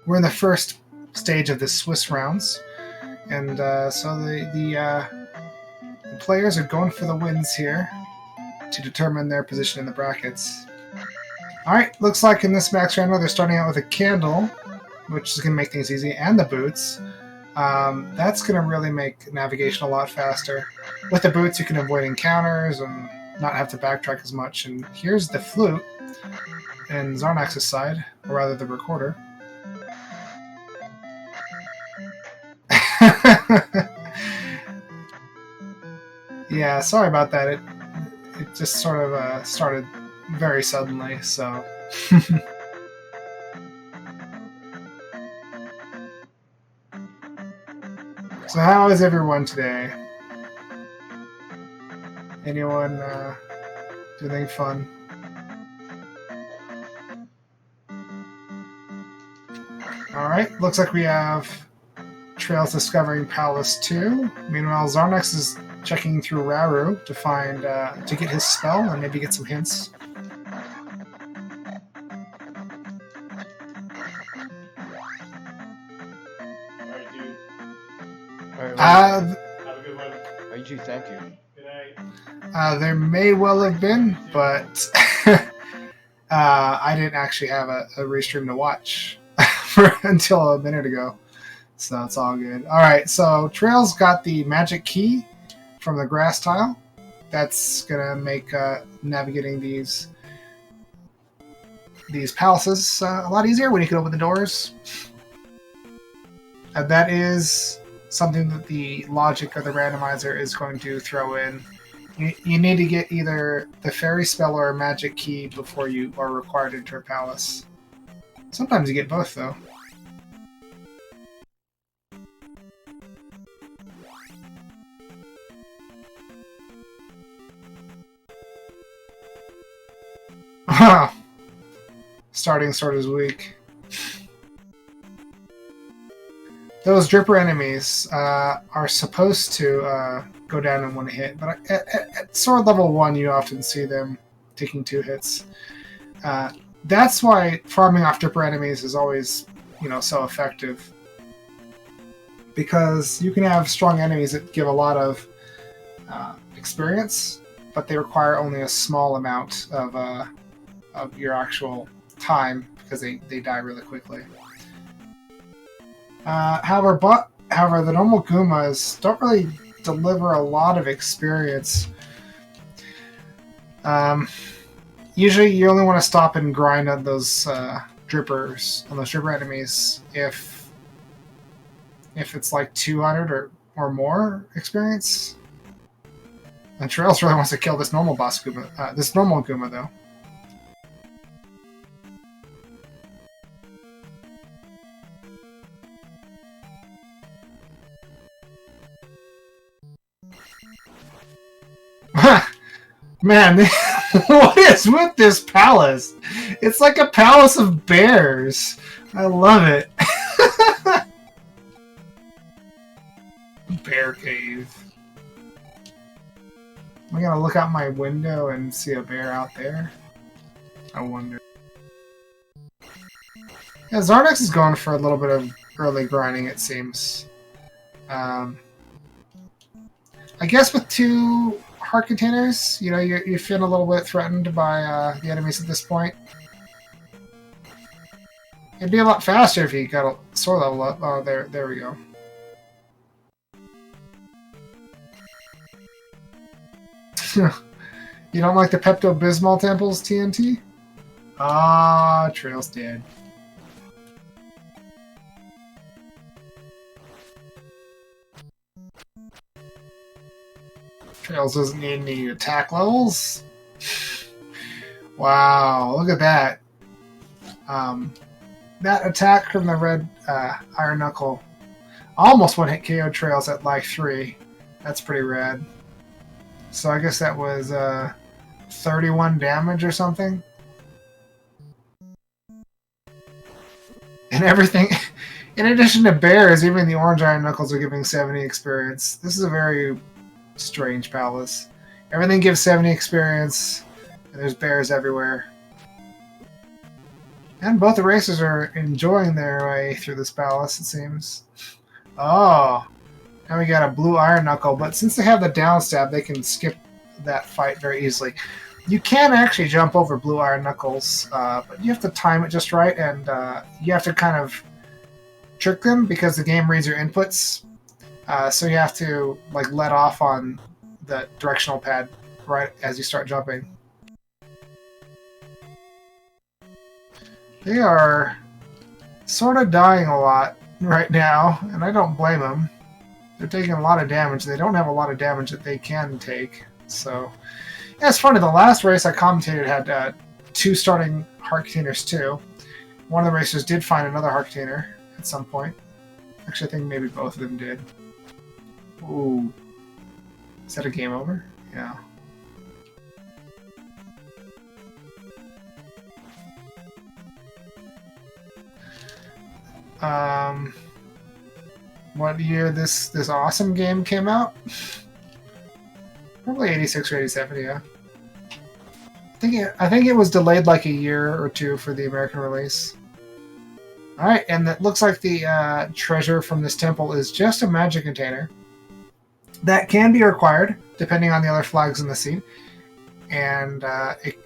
we're in the first stage of the Swiss rounds, and so the players are going for the wins here to determine their position in the brackets. Alright, looks like in this max round they're starting out with a candle, which is going to make things easy, and the boots. That's going to really make navigation a lot faster. With the boots, you can avoid encounters and not have to backtrack as much. And here's the flute in Xarnax's side, or rather the recorder. Yeah, sorry about that. It just sort of started very suddenly, so... So how is everyone today? Anyone do anything fun? Alright, looks like we have traiLZ discovering Palace 2. Meanwhile, Xarnax is checking through Raru to find to get his spell and maybe get some hints. Have a good one. Thank you. Good night. There may well have been, but I didn't actually have a restream to watch until a minute ago, so it's all good. All right, so traiLZ got the magic key from the grass tile. That's gonna make navigating these palaces a lot easier when you can open the doors. That is something that the logic of the randomizer is going to throw in. You need to get either the fairy spell or a magic key before you are required to enter a palace. Sometimes you get both, though. Starting sort is weak. Those dripper enemies are supposed to go down in one hit, but at sword level 1 you often see them taking 2 hits. That's why farming off dripper enemies is always, so effective. Because you can have strong enemies that give a lot of experience, but they require only a small amount of your actual time because they die really quickly. However, the normal Goomas don't really deliver a lot of experience. Usually, you only want to stop and grind on those dripper enemies if it's like 200 or more experience. And traiLZ really wants to kill this normal boss Gooma, this normal Gooma though. Man, what is with this palace? It's like a palace of bears. I love it. Bear cave. Am I gonna look out my window and see a bear out there? I wonder. Yeah, Xarnax is going for a little bit of early grinding, it seems. I guess with 2 heart containers, you're feeling a little bit threatened by the enemies at this point. It'd be a lot faster if you got a sword level up. Oh, there we go. You don't like the Pepto-Bismol temples, TNT? Ah, traiLZ dead. traiLZ doesn't need any attack levels. Wow, look at that. That attack from the red Iron Knuckle almost one-hit KO traiLZ at life 3. That's pretty rad. So I guess that was 31 damage or something. And everything, in addition to bears, even the orange Iron Knuckles are giving 70 experience. This is a very strange palace. Everything gives 70 experience, and there's bears everywhere. And both the racers are enjoying their way through this palace, it seems. Oh, now we got a blue iron knuckle, but since they have the down stab, they can skip that fight very easily. You can actually jump over blue iron knuckles, but you have to time it just right, and you have to kind of trick them because the game reads your inputs. So you have to like let off on the directional pad right as you start jumping. They are sort of dying a lot right now, and I don't blame them. They're taking a lot of damage. They don't have a lot of damage that they can take. So, yeah, it's funny. The last race I commentated had 2 starting heart containers too. One of the racers did find another heart container at some point. Actually, I think maybe both of them did. Ooh. Is that a game over? Yeah. What year this awesome game came out? Probably 86 or 87, yeah. I think it was delayed like a year or 2 for the American release. Alright, and it looks like the treasure from this temple is just a magic container. That can be required, depending on the other flags in the scene. And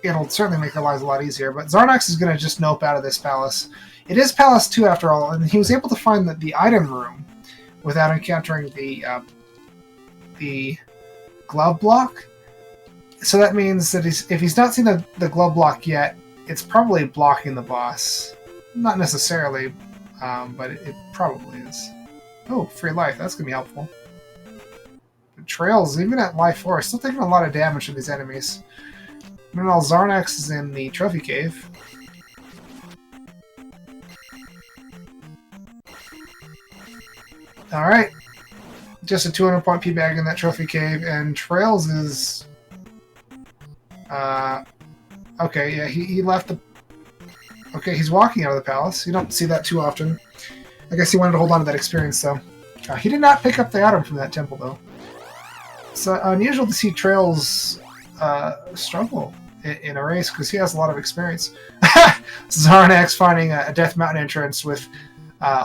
it'll certainly make their lives a lot easier. But Xarnax is going to just nope out of this palace. It is Palace 2 after all, and he was able to find the item room without encountering the glove block. So that means that if he's not seen the glove block yet, it's probably blocking the boss. Not necessarily, but it probably is. Oh, free life. That's going to be helpful. The traiLZ, even at life 4, still taking a lot of damage from these enemies. Meanwhile, Xarnax is in the trophy cave. Alright. Just a 200-point P-bag in that trophy cave, and traiLZ is... okay, yeah, he left the... Okay, he's walking out of the palace. You don't see that too often. I guess he wanted to hold on to that experience, though. He did not pick up the item from that temple, though. It's unusual to see traiLZ struggle in a race, because he has a lot of experience. Xarnax finding a Death Mountain entrance with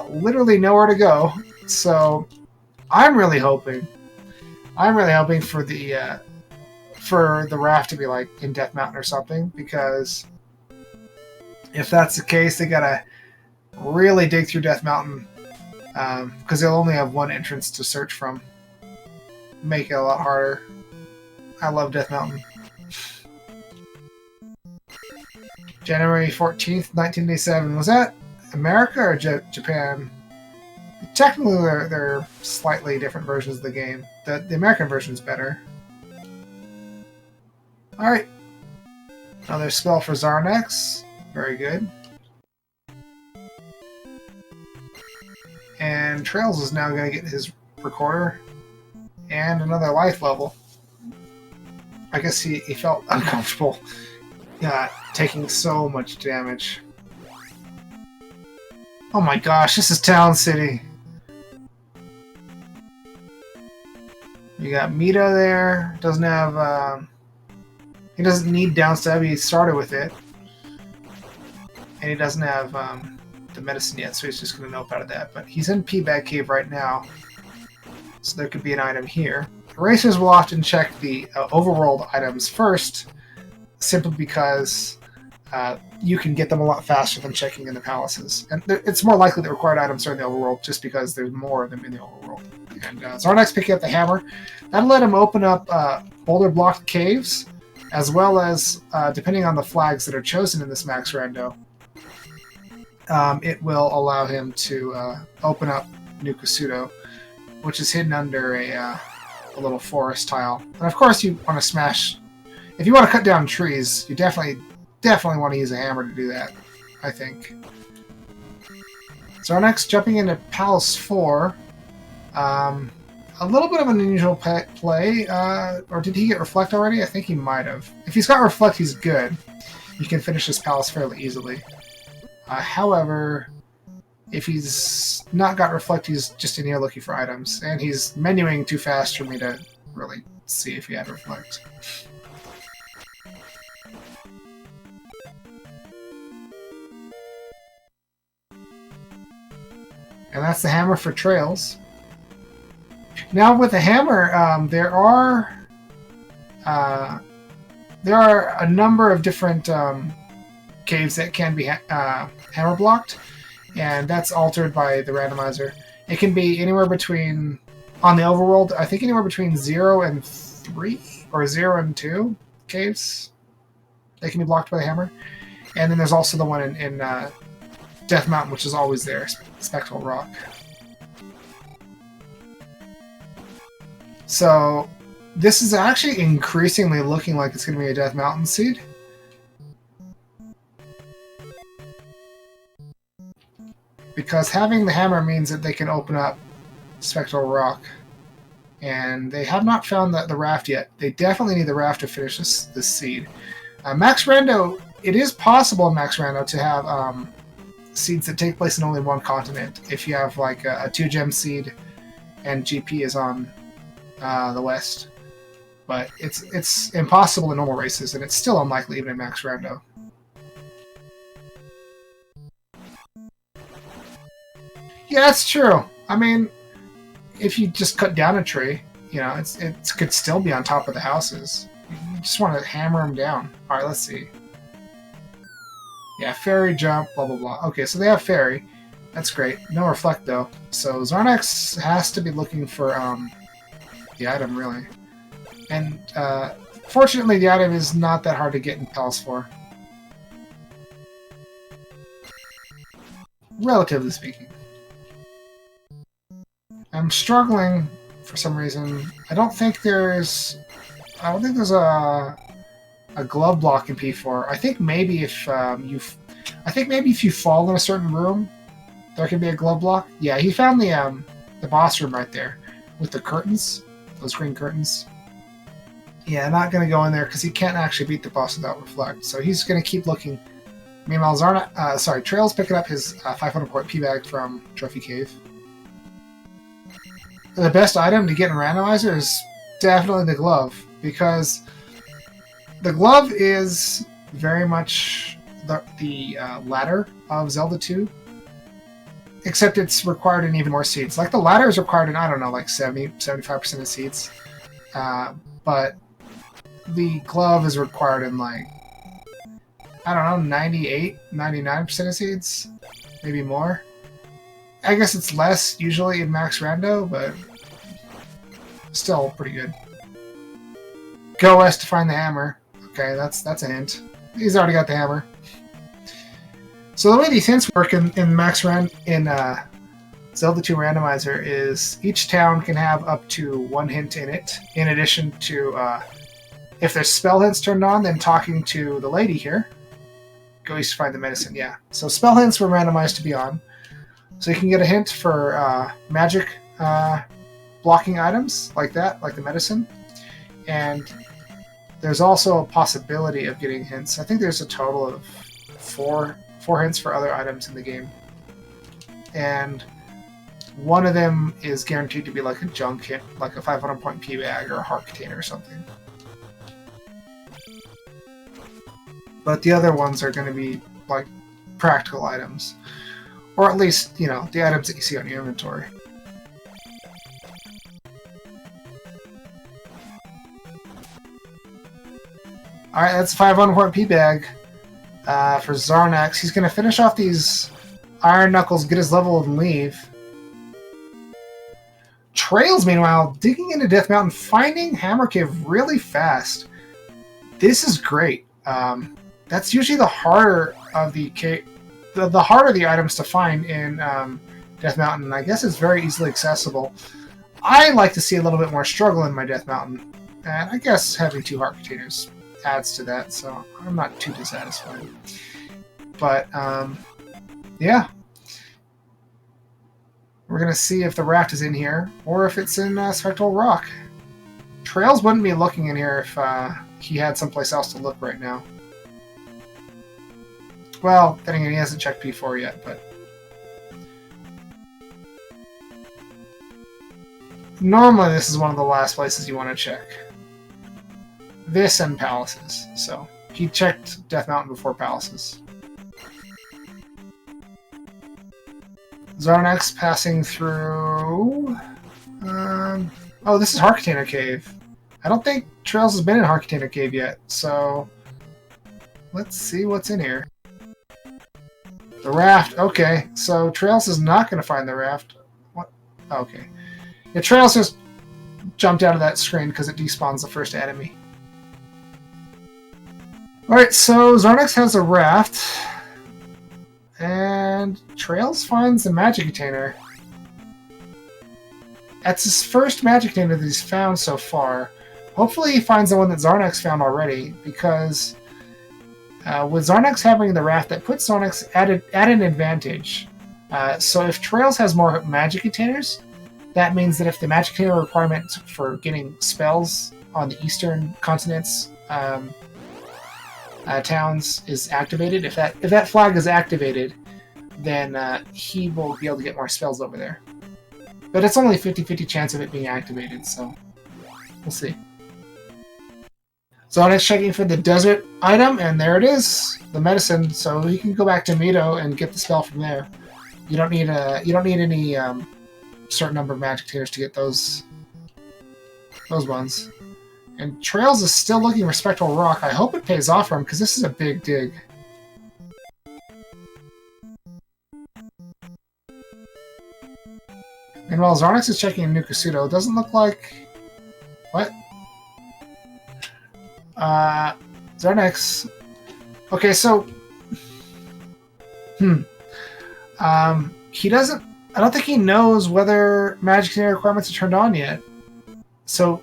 literally nowhere to go. So, I'm really hoping for the raft to be like in Death Mountain or something, because if that's the case, they gotta really dig through Death Mountain, because they'll only have one entrance to search from. Make it a lot harder. I love Death Mountain. January 14th, 1987. Was that America or Japan? Technically, they're slightly different versions of the game. The American version is better. Alright. Another spell for Xarnax. Very good. And traiLZ is now going to get his recorder and another life level. I guess he felt uncomfortable taking so much damage. Oh my gosh, this is Town City. You got Mita there. Doesn't have... he doesn't need downstab. He started with it. And he doesn't have the medicine yet, so he's just going to nope out of that. But he's in P-Bag Cave right now. So there could be an item here. Racers will often check the overworld items first, simply because you can get them a lot faster than checking in the palaces. And it's more likely that required items are in the overworld just because there's more of them in the overworld. And Xarnax picking up the hammer. That'll let him open up boulder-blocked caves, as well as, depending on the flags that are chosen in this Max Rando, it will allow him to open up New Kasuto, which is hidden under a little forest tile. And of course you want to smash... If you want to cut down trees, you definitely want to use a hammer to do that, I think. So our next, jumping into Palace 4. A little bit of an unusual play. Or did he get Reflect already? I think he might have. If he's got Reflect, he's good. You can finish this palace fairly easily. However, if he's not got Reflect, he's just in here looking for items. And he's menuing too fast for me to really see if he had Reflect. And that's the hammer for traiLZ. Now with the hammer, there are a number of different caves that can be hammer blocked, and that's altered by the randomizer. It can be anywhere between, on the overworld, I think anywhere between 0 and 3 or 0 and 2 caves that can be blocked by the hammer. And then there's also the one in Death Mountain, which is always there, Spectral Rock. So this is actually increasingly looking like it's going to be a Death Mountain seed. Because having the hammer means that they can open up Spectral Rock. And they have not found the raft yet. They definitely need the raft to finish this seed. Max Rando, it is possible in Max Rando to have seeds that take place in only one continent. If you have like a 2-gem seed and GP is on the west. But it's impossible in normal races, and it's still unlikely even in Max Rando. Yeah, that's true. I mean, if you just cut down a tree, you know, it could still be on top of the houses. You just want to hammer them down. All right, let's see. Yeah, fairy jump, blah, blah, blah. Okay, so they have fairy. That's great. No reflect, though. So Xarnax has to be looking for the item, really. And fortunately, the item is not that hard to get in Palace 4. Relatively speaking. I'm struggling for some reason. I don't think there's a glove block in P4. I think maybe if if you fall in a certain room, there can be a glove block. Yeah, he found the boss room right there with the curtains, those green curtains. Yeah, not gonna go in there because he can't actually beat the boss without reflect. So he's gonna keep looking. Meanwhile, traiLZ picking up his 500-point P bag from Trophy Cave. The best item to get in Randomizer is definitely the glove, because the glove is very much the ladder of Zelda 2, except it's required in even more seeds. Like the ladder is required in, I don't know, like 75% of seeds, but the glove is required in like, I don't know, 98, 99% of seeds, maybe more. I guess it's less usually in Max Rando, but still pretty good. Go west to find the hammer. Okay, that's a hint. He's already got the hammer. So the way these hints work in Zelda 2 Randomizer is each town can have up to one hint in it, in addition to if there's spell hints turned on, then talking to the lady here. Go east to find the medicine, yeah. So spell hints were randomized to be on. So you can get a hint for magic blocking items like that, like the medicine. And there's also a possibility of getting hints. I think there's a total of four hints for other items in the game. And one of them is guaranteed to be like a junk hit, like a 500-point P bag or a heart container or something. But the other ones are going to be like practical items. Or at least, you know, the items that you see on your inventory. Alright, that's a 500-point P bag for Xarnax. He's going to finish off these Iron Knuckles, get his level, and leave. traiLZ, meanwhile, digging into Death Mountain, finding Hammer Cave really fast. This is great. That's usually the harder of the cave. The harder the items to find in Death Mountain, and I guess it's very easily accessible. I like to see a little bit more struggle in my Death Mountain, and I guess having 2 heart containers adds to that, so I'm not too dissatisfied. But, yeah. We're going to see if the raft is in here, or if it's in Spectral Rock. traiLZ wouldn't be looking in here if he had someplace else to look right now. Well, then again, he hasn't checked P4 yet, but... normally this is one of the last places you want to check. This and Palaces, so he checked Death Mountain before Palaces. Xarnax passing through... oh, this is Heart Container Cave. I don't think traiLZ has been in Heart Container Cave yet, so... let's see what's in here. The raft. Okay, so traiLZ is not going to find the raft. What? Okay. Yeah, traiLZ just jumped out of that screen because it despawns the first enemy. Alright, so Xarnax has a raft. And traiLZ finds the magic container. That's his first magic container that he's found so far. Hopefully he finds the one that Xarnax found already, because with Xarnax having the raft, that puts Xarnax at an advantage. So if traiLZ has more magic containers, that means that if the magic container requirement for getting spells on the eastern continents towns is activated, if that flag is activated, then he will be able to get more spells over there. But it's only a 50-50 chance of it being activated, so we'll see. Xarnax checking for the desert item, and there it is, the medicine. So he can go back to Mito and get the spell from there. You don't need any certain number of magic tiers to get those ones. And traiLZ is still looking for Spectral Rock. I hope it pays off for him, because this is a big dig. And while Xarnax is checking in Nukasudo, it doesn't look like... What? Xarnax... Okay, so... He doesn't... I don't think he knows whether magic container requirements are turned on yet. So,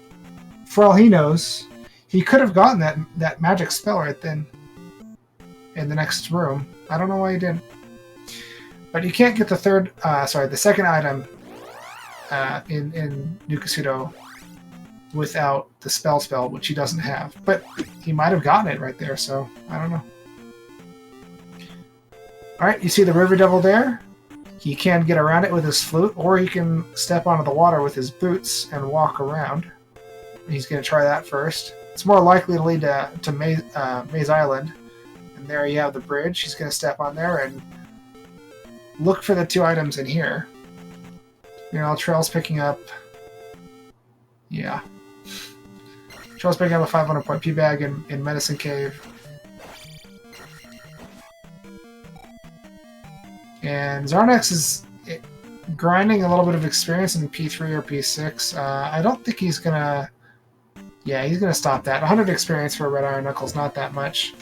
for all he knows, he could have gotten that magic spell right then in the next room. I don't know why he didn't. But you can't get the the second item in Nukasudo without the spell, which he doesn't have. But he might have gotten it right there, so I don't know. Alright, you see the River Devil there? He can get around it with his flute, or he can step onto the water with his boots and walk around. He's going to try that first. It's more likely to lead to Maze Island. And there you have the bridge. He's going to step on there and look for the two items in here. traiLZ picking up... Yeah. traiLZ picking up a 500 point P-Bag in Medicine Cave. And Xarnax is grinding a little bit of experience in P3 or P6. I don't think he's going to... Yeah, he's going to stop that. 100 experience for a Red Iron Knuckles, not that much.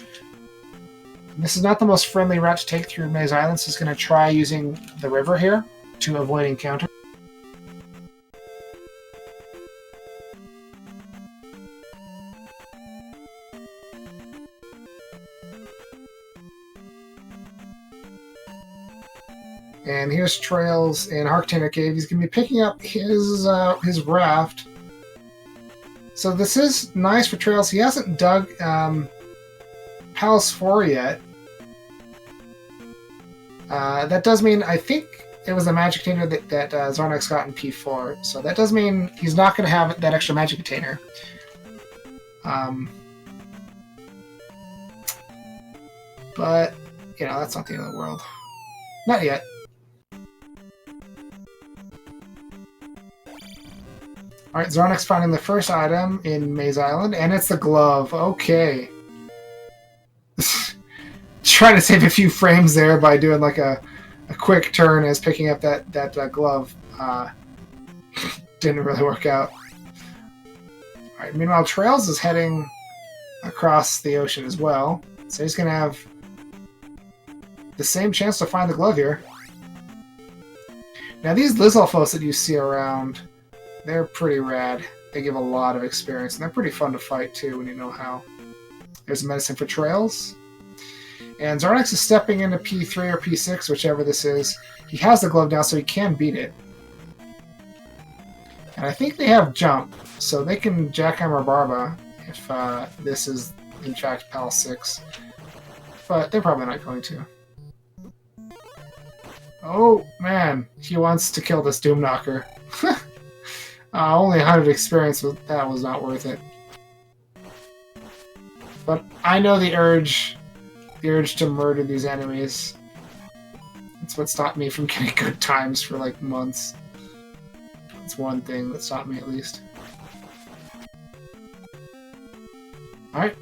And this is not the most friendly route to take through Maze Island, so he's going to try using the river here to avoid encounter. And here's traiLZ in Heart Container Cave. He's going to be picking up his raft. So this is nice for traiLZ. He hasn't dug Palace 4 yet. That does mean, I think it was the magic container that Xarnax got in P4. So that does mean he's not going to have that extra magic container. But, that's not the end of the world. Not yet. Alright, Xarnax finding the first item in Maze Island, and it's the glove. Okay. Trying to save a few frames there by doing like a quick turn as picking up that glove. Didn't really work out. Alright, meanwhile, traiLZ is heading across the ocean as well. So he's going to have the same chance to find the glove here. Now these Lizalfos that you see around... They're pretty rad. They give a lot of experience, and they're pretty fun to fight, too, when you know how. There's a medicine for traiLZ. And Xarnax is stepping into P3 or P6, whichever this is. He has the glove down, so he can beat it. And I think they have jump, so they can jackhammer Barba if this is, in fact, PAL 6. But they're probably not going to. Oh, man. He wants to kill this Doom Knocker. Only 100 experience, but that was not worth it. But I know the urge to murder these enemies. That's what stopped me from getting good times for like months. That's one thing that stopped me at least. Alright.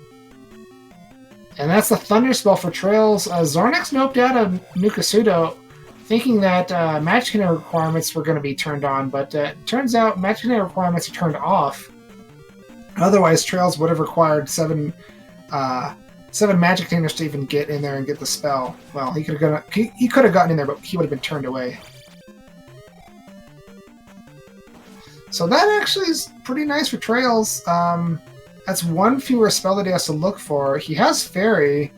And that's the Thunder spell for traiLZ. Xarnax noped out of Nukasudo thinking that Magic Cannon requirements were going to be turned on, but turns out Magic Cannon requirements are turned off. Otherwise, traiLZ would have required seven Magic Containers to even get in there and get the spell. Well, he could have gotten in there, but he would have been turned away. So that actually is pretty nice for traiLZ. That's one fewer spell that he has to look for. He has Fairy,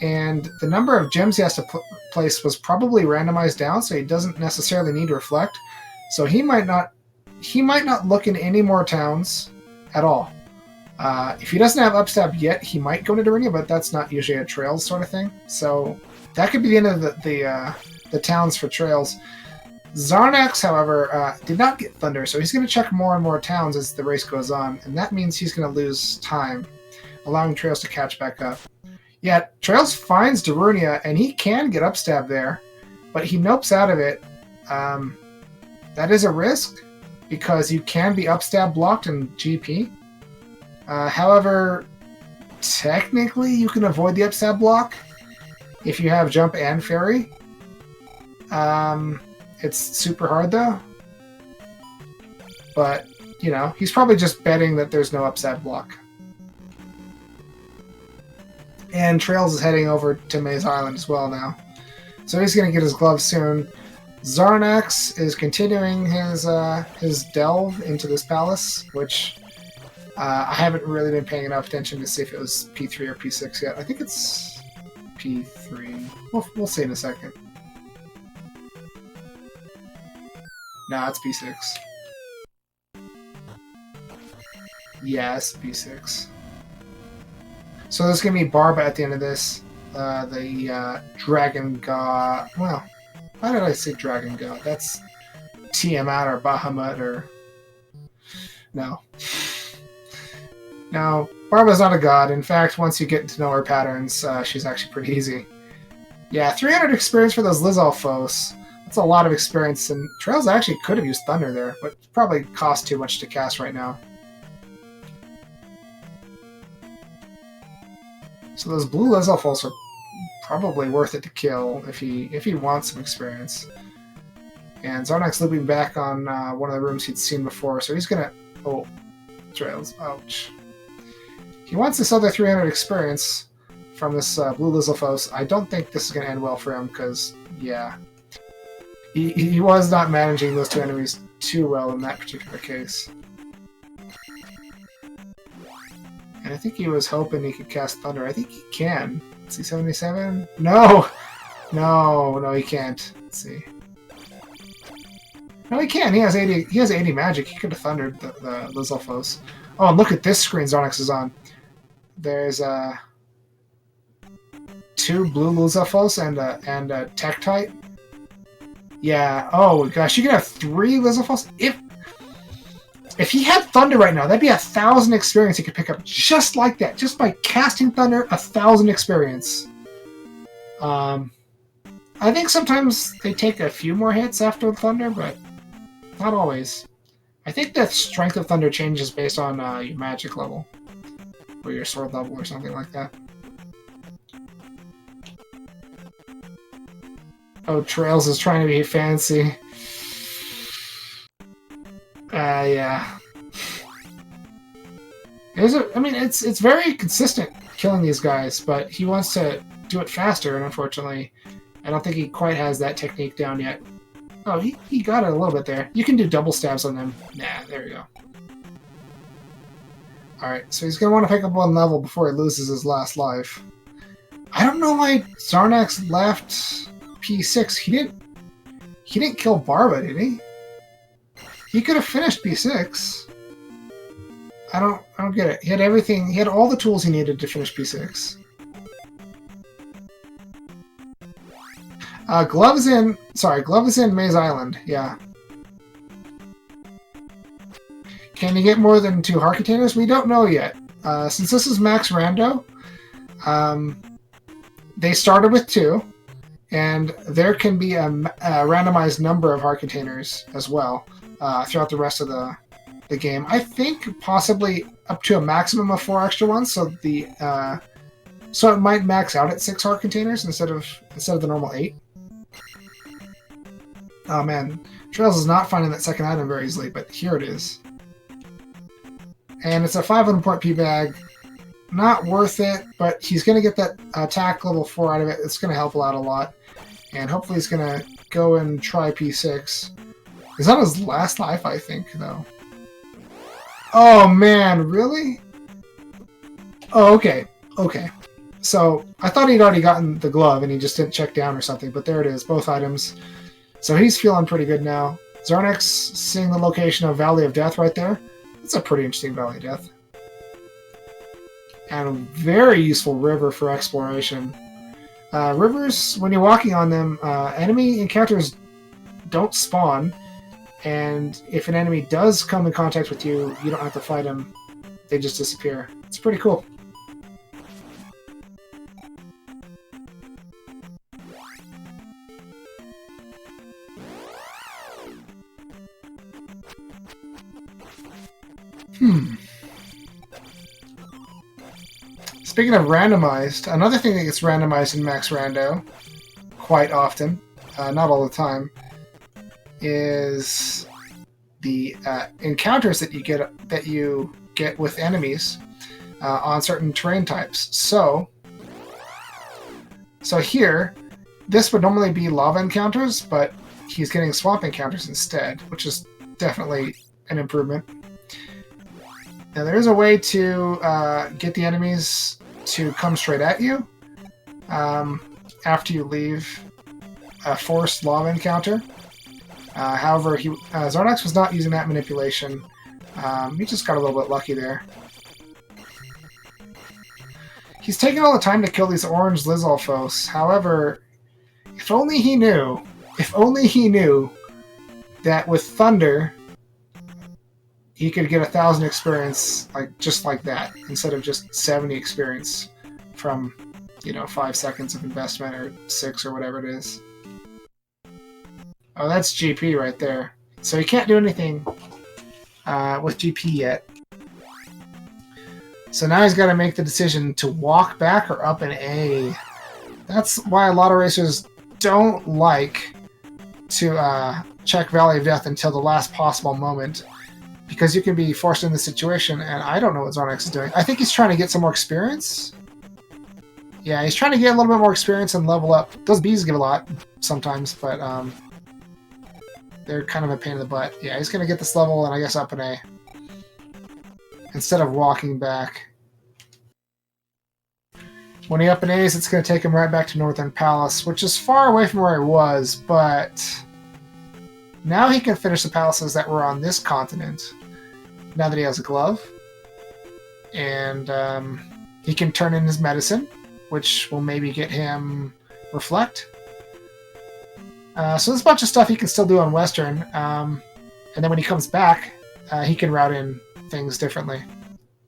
and the number of gems he has to place was probably randomized down, so he doesn't necessarily need to reflect. So he might not look in any more towns at all. If he doesn't have upstab yet, he might go to Dorinia, but that's not usually a traiLZ sort of thing. So that could be the end of the towns for traiLZ. Xarnax, however, did not get Thunder, so he's going to check more and more towns as the race goes on, and that means he's going to lose time, allowing traiLZ to catch back up. Yeah, traiLZ finds Darunia, and he can get upstab there, but he nopes out of it. That is a risk, because you can be upstab blocked in GP. However, technically you can avoid the upstab block if you have Jump and Fairy. It's super hard though. But, you know, he's probably just betting that there's no upstab block. And traiLZ is heading over to Maze Island as well now. So he's going to get his gloves soon. Xarnax is continuing his delve into this palace, which I haven't really been paying enough attention to see if it was P3 or P6 yet. I think it's P3. We'll see in a second. No, it's P6. Yes, P6. So there's going to be Barba at the end of this. The Dragon God... Well, why did I say Dragon God? That's Tiamat or Bahamut or... No. No, Barba's not a god. In fact, once you get to know her patterns, she's actually pretty easy. Yeah, 300 experience for those Lizalfos. That's a lot of experience, and traiLZ actually could have used Thunder there, but it probably costs too much to cast right now. So those blue Lizalfos are probably worth it to kill if he wants some experience. And Xarnax looping back on one of the rooms he'd seen before, so he's gonna... Oh, traiLZ. Ouch. He wants this other 300 experience from this blue Lizalfos. I don't think this is gonna end well for him, because, yeah. He was not managing those two enemies too well in that particular case. And I think he was hoping he could cast Thunder. I think he can. Is he 77? No! No, he can't. Let's see. No, he can. He has 80 magic. He could have Thundered the Lizalfos. Oh, and look at this screen Xarnax is on. There's two blue Lizalfos and a Tektite. Yeah. Oh gosh, you can have 3 Lizalfos. If he had Thunder right now, that'd be 1,000 experience he could pick up just like that, just by casting Thunder. 1,000 experience. I think sometimes they take a few more hits after Thunder, but not always. I think the strength of Thunder changes based on your magic level, or your sword level, or something like that. Oh, traiLZ is trying to be fancy. Yeah. I mean, it's very consistent killing these guys, but he wants to do it faster, and unfortunately, I don't think he quite has that technique down yet. Oh, he got it a little bit there. You can do double stabs on them. Nah, there you go. Alright, so he's going to want to pick up 1 level before he loses his last life. I don't know why Xarnax left P6. He didn't kill Barba, did he? He could have finished P6. I don't get it. He had everything. He had all the tools he needed to finish P6. Glove is in Maze Island. Yeah. Can you get more than 2 heart containers? We don't know yet. Since this is Max Rando, they started with 2, And there can be a randomized number of heart containers as well throughout the rest of the game. I think possibly up to a maximum of 4 extra ones, so so it might max out at 6 heart containers instead of the normal 8. Oh man, traiLZ is not finding that second item very easily, but here it is. And it's a 500 point P bag. Not worth it, but he's going to get that attack level 4 out of it. It's going to help out a lot. And hopefully he's going to go and try P6. He's on his last life, I think, though. Oh man, really? Oh, okay. Okay. So, I thought he'd already gotten the glove and he just didn't check down or something, but there it is, both items. So he's feeling pretty good now. Xarnax seeing the location of Valley of Death right there. That's a pretty interesting Valley of Death. And a very useful river for exploration. Rivers, when you're walking on them, enemy encounters don't spawn, and if an enemy does come in contact with you, you don't have to fight them. They just disappear. It's pretty cool. Speaking of randomized, another thing that gets randomized in Max Rando quite often, not all the time, is the encounters that you get with enemies on certain terrain types. So here, this would normally be lava encounters, but he's getting swamp encounters instead, which is definitely an improvement. Now there is a way to get the enemies to come straight at you after you leave a forced lava encounter. However, Xarnax was not using that manipulation. He just got a little bit lucky there. He's taking all the time to kill these orange Lizalfos. However, if only he knew that with Thunder, he could get 1,000 experience just like that, instead of just 70 experience from, 5 seconds of investment or 6 or whatever it is. Oh, that's GP right there. So he can't do anything with GP yet. So now he's got to make the decision to walk back or up an A. That's why a lot of racers don't like to check Valley of Death until the last possible moment, because you can be forced in this situation, and I don't know what Xarnax is doing. I think he's trying to get some more experience. Yeah, he's trying to get a little bit more experience and level up. Those bees give a lot sometimes, but they're kind of a pain in the butt. Yeah, he's going to get this level and I guess up an A instead of walking back. When he up an A's, it's going to take him right back to Northern Palace, which is far away from where he was, but now he can finish the palaces that were on this continent, now that he has a glove. And he can turn in his medicine, which will maybe get him Reflect. So there's a bunch of stuff he can still do on Western. And then when he comes back, he can route in things differently.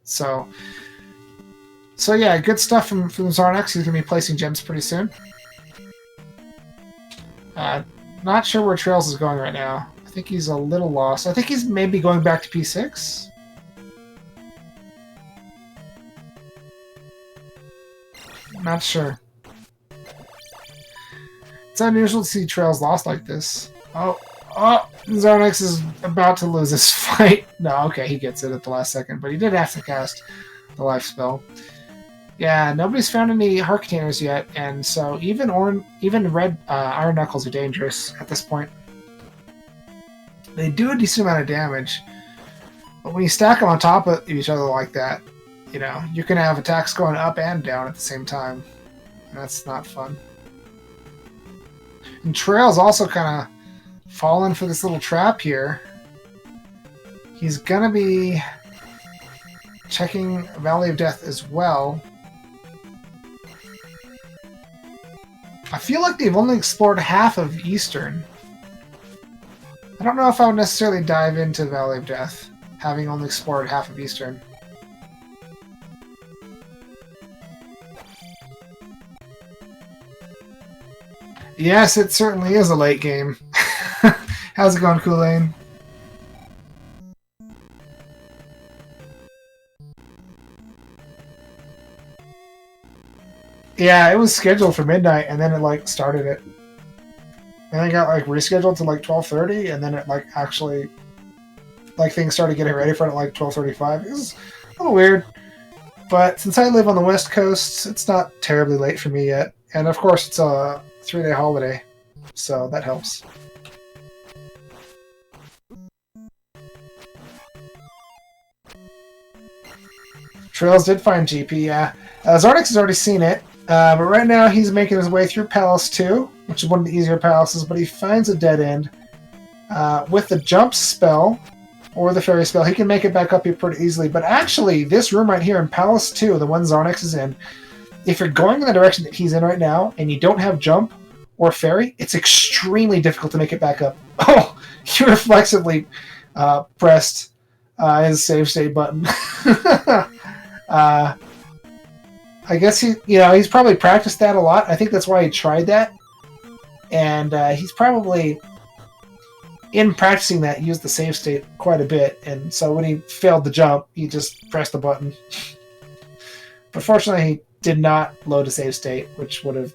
So yeah, good stuff from Xarnax. He's going to be placing gems pretty soon. Not sure where traiLZ is going right now. I think he's a little lost. I think he's maybe going back to P6. Not sure. It's unusual to see traiLZ lost like this. Oh, Xarnax is about to lose this fight. No, okay, he gets it at the last second, but he did have to cast the life spell. Yeah, nobody's found any heart containers yet, and so even red Iron Knuckles are dangerous at this point. They do a decent amount of damage, but when you stack them on top of each other like that, you can have attacks going up and down at the same time. And that's not fun. And traiLZ also kind of fallen for this little trap here. He's gonna be checking Valley of Death as well. I feel like they've only explored half of Eastern. I don't know if I would necessarily dive into Valley of Death, having only explored half of Eastern. Yes, it certainly is a late game. How's it going, Kool-Aid? Yeah, it was scheduled for midnight, and then it like started it, and then it got like rescheduled to like 12:30, and then it like actually like things started getting ready for it at like 12:35. It was a little weird, but since I live on the West Coast, it's not terribly late for me yet, and of course it's a 3-day holiday, so that helps. traiLZ did find GP, yeah. Xarnax has already seen it. But right now he's making his way through Palace 2, which is one of the easier palaces, but he finds a dead end. With the jump spell, or the fairy spell, he can make it back up here pretty easily. But actually, this room right here in Palace 2, the one Xarnax is in, if you're going in the direction that he's in right now, and you don't have jump or fairy, it's extremely difficult to make it back up. Oh, he reflexively pressed his save state button. I guess he's probably practiced that a lot. I think that's why he tried that. And he's probably, in practicing that, used the save state quite a bit. And so when he failed the jump, he just pressed the button. But fortunately, he did not load a save state, which would have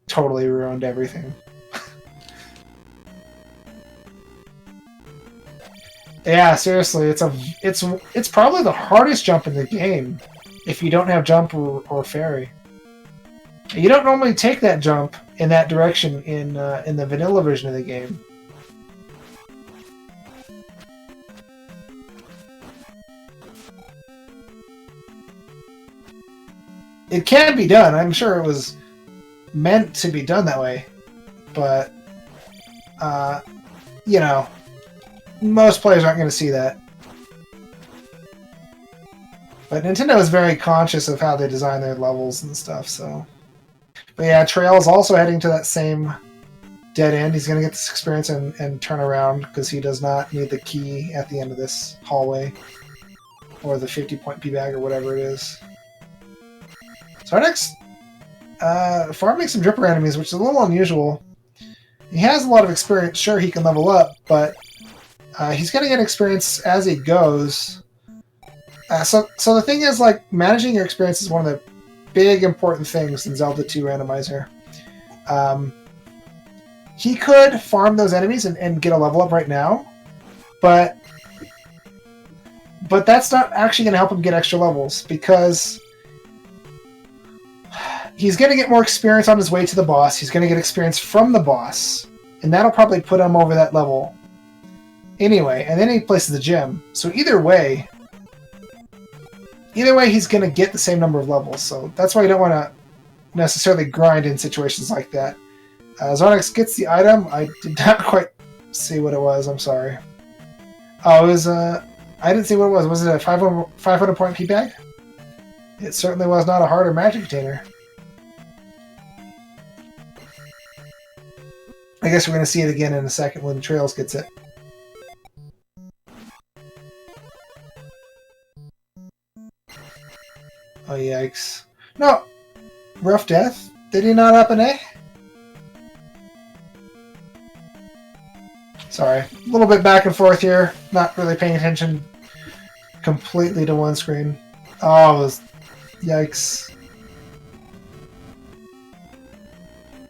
totally ruined everything. Yeah, seriously, it's probably the hardest jump in the game. If you don't have jump or fairy. You don't normally take that jump in that direction in the vanilla version of the game. It can be done. I'm sure it was meant to be done that way. But, most players aren't going to see that. But Nintendo is very conscious of how they design their levels and stuff, so... But yeah, traiLZ also heading to that same dead end. He's going to get this experience and turn around, because he does not need the key at the end of this hallway. Or the 50-point P-bag, or whatever it is. So our next... farming some dripper enemies, which is a little unusual. He has a lot of experience. Sure, he can level up, but he's going to get experience as he goes... So the thing is, like, managing your experience is one of the big important things in Zelda 2 Randomizer. He could farm those enemies and get a level up right now, but that's not actually going to help him get extra levels, because he's going to get more experience on his way to the boss. He's going to get experience from the boss, and that'll probably put him over that level anyway, and then he places the gem. So either way, he's going to get the same number of levels, so that's why you don't want to necessarily grind in situations like that. Xarnax gets the item. I did not quite see what it was. I'm sorry. Oh, it was, I didn't see what it was. Was it a 500 point P-bag? It certainly was not a heart or magic container. I guess we're going to see it again in a second when traiLZ gets it. Oh, yikes. No! Rough death? Did he not up an A? Sorry. A little bit back and forth here. Not really paying attention completely to one screen. Oh, it was... Yikes.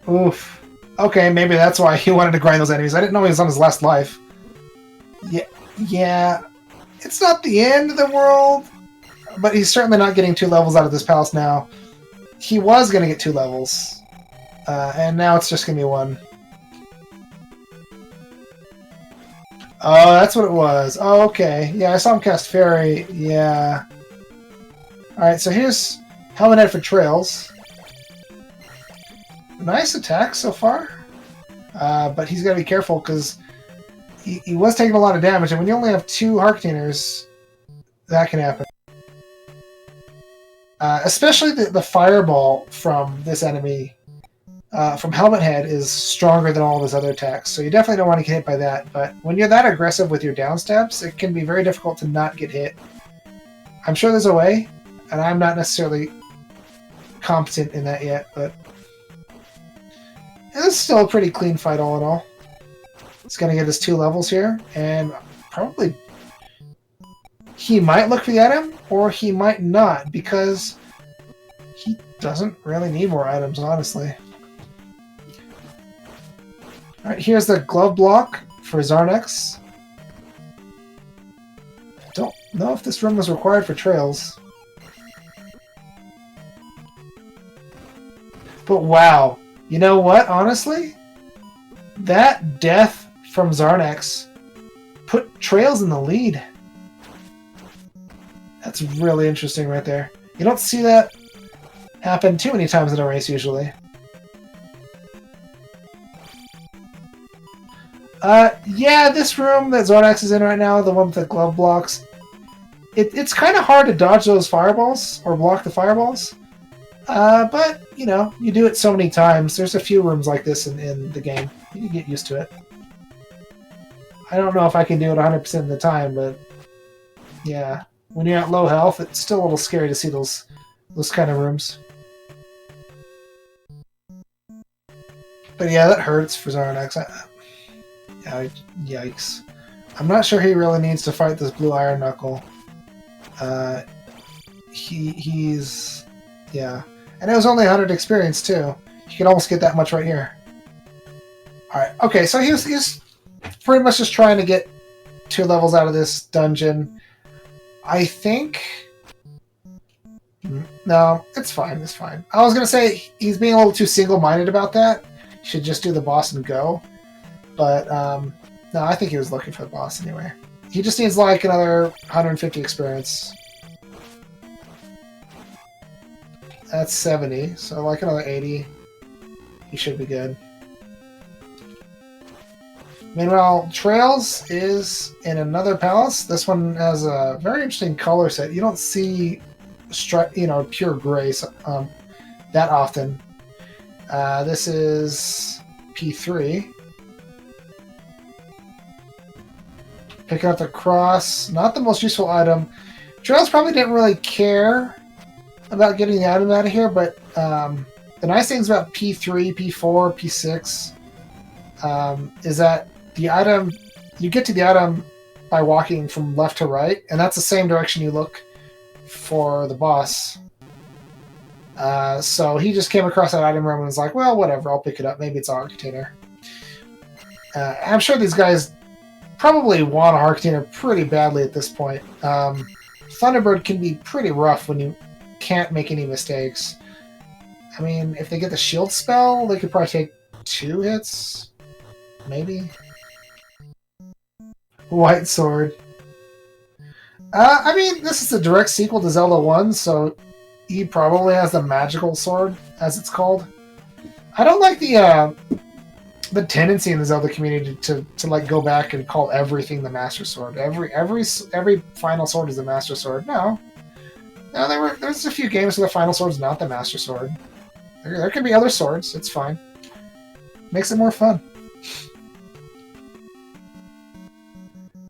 Oof. Okay, maybe that's why he wanted to grind those enemies. I didn't know he was on his last life. Yeah. It's not the end of the world. But he's certainly not getting 2 levels out of this palace now. He was going to get 2 levels. And now it's just going to be 1. Oh, that's what it was. Oh, okay. Yeah, I saw him cast Fairy. Yeah. Alright, so here's Helmet Head for traiLZ. Nice attack so far. But he's got to be careful, because he was taking a lot of damage. And when you only have 2 heart containers, that can happen. Especially the fireball from this enemy, from Helmet Head, is stronger than all of his other attacks, so you definitely don't want to get hit by that. But when you're that aggressive with your down stabs, it can be very difficult to not get hit. I'm sure there's a way, and I'm not necessarily competent in that yet, but It's still a pretty clean fight all in all. It's going to get us 2 levels here, and probably he might look for the item, or he might not, because he doesn't really need more items, honestly. Alright, here's the glove block for Xarnax. Don't know if this room was required for traiLZ. But wow, you know what, honestly? That death from Xarnax put traiLZ in the lead. That's really interesting right there. You don't see that happen too many times in a race, usually. Yeah, this room that Xarnax is in right now, the one with the glove blocks, it's kind of hard to dodge those fireballs, or block the fireballs. But, you know, you do it so many times. There's a few rooms like this in the game. You can get used to it. I don't know if I can do it 100% of the time, but yeah. When you're at low health, it's still a little scary to see those kind of rooms. But yeah, that hurts for Xarnax. Yeah, yikes. I'm not sure he really needs to fight this blue iron knuckle. He's... yeah. And it was only 100 experience, too. You could almost get that much right here. Alright, okay, so he's pretty much just trying to get 2 levels out of this dungeon. I think... no, it's fine, it's fine. I was going to say, he's being a little too single-minded about that. He should just do the boss and go. But, no, I think he was looking for the boss anyway. He just needs, like, another 150 experience. That's 70, so like another 80. He should be good. Meanwhile, traiLZ is in another palace. This one has a very interesting color set. You don't see, pure gray that often. This is P3. Picking up the cross. Not the most useful item. traiLZ probably didn't really care about getting the item out of here, but the nice things about P3, P4, P6 is that the item, you get to the item by walking from left to right, and that's the same direction you look for the boss. So he just came across that item room and was like, well, whatever, I'll pick it up. Maybe it's a heart container. I'm sure these guys probably want a heart container pretty badly at this point. Thunderbird can be pretty rough when you can't make any mistakes. I mean, if they get the shield spell, they could probably take 2 hits. Maybe. White sword. I mean, this is a direct sequel to Zelda 1, so he probably has the magical sword, as it's called. I don't like the tendency in the Zelda community to like go back and call everything the Master Sword. Every final sword is the Master Sword. No, there's a few games where the final sword's not the Master Sword. There can be other swords. It's fine. Makes it more fun.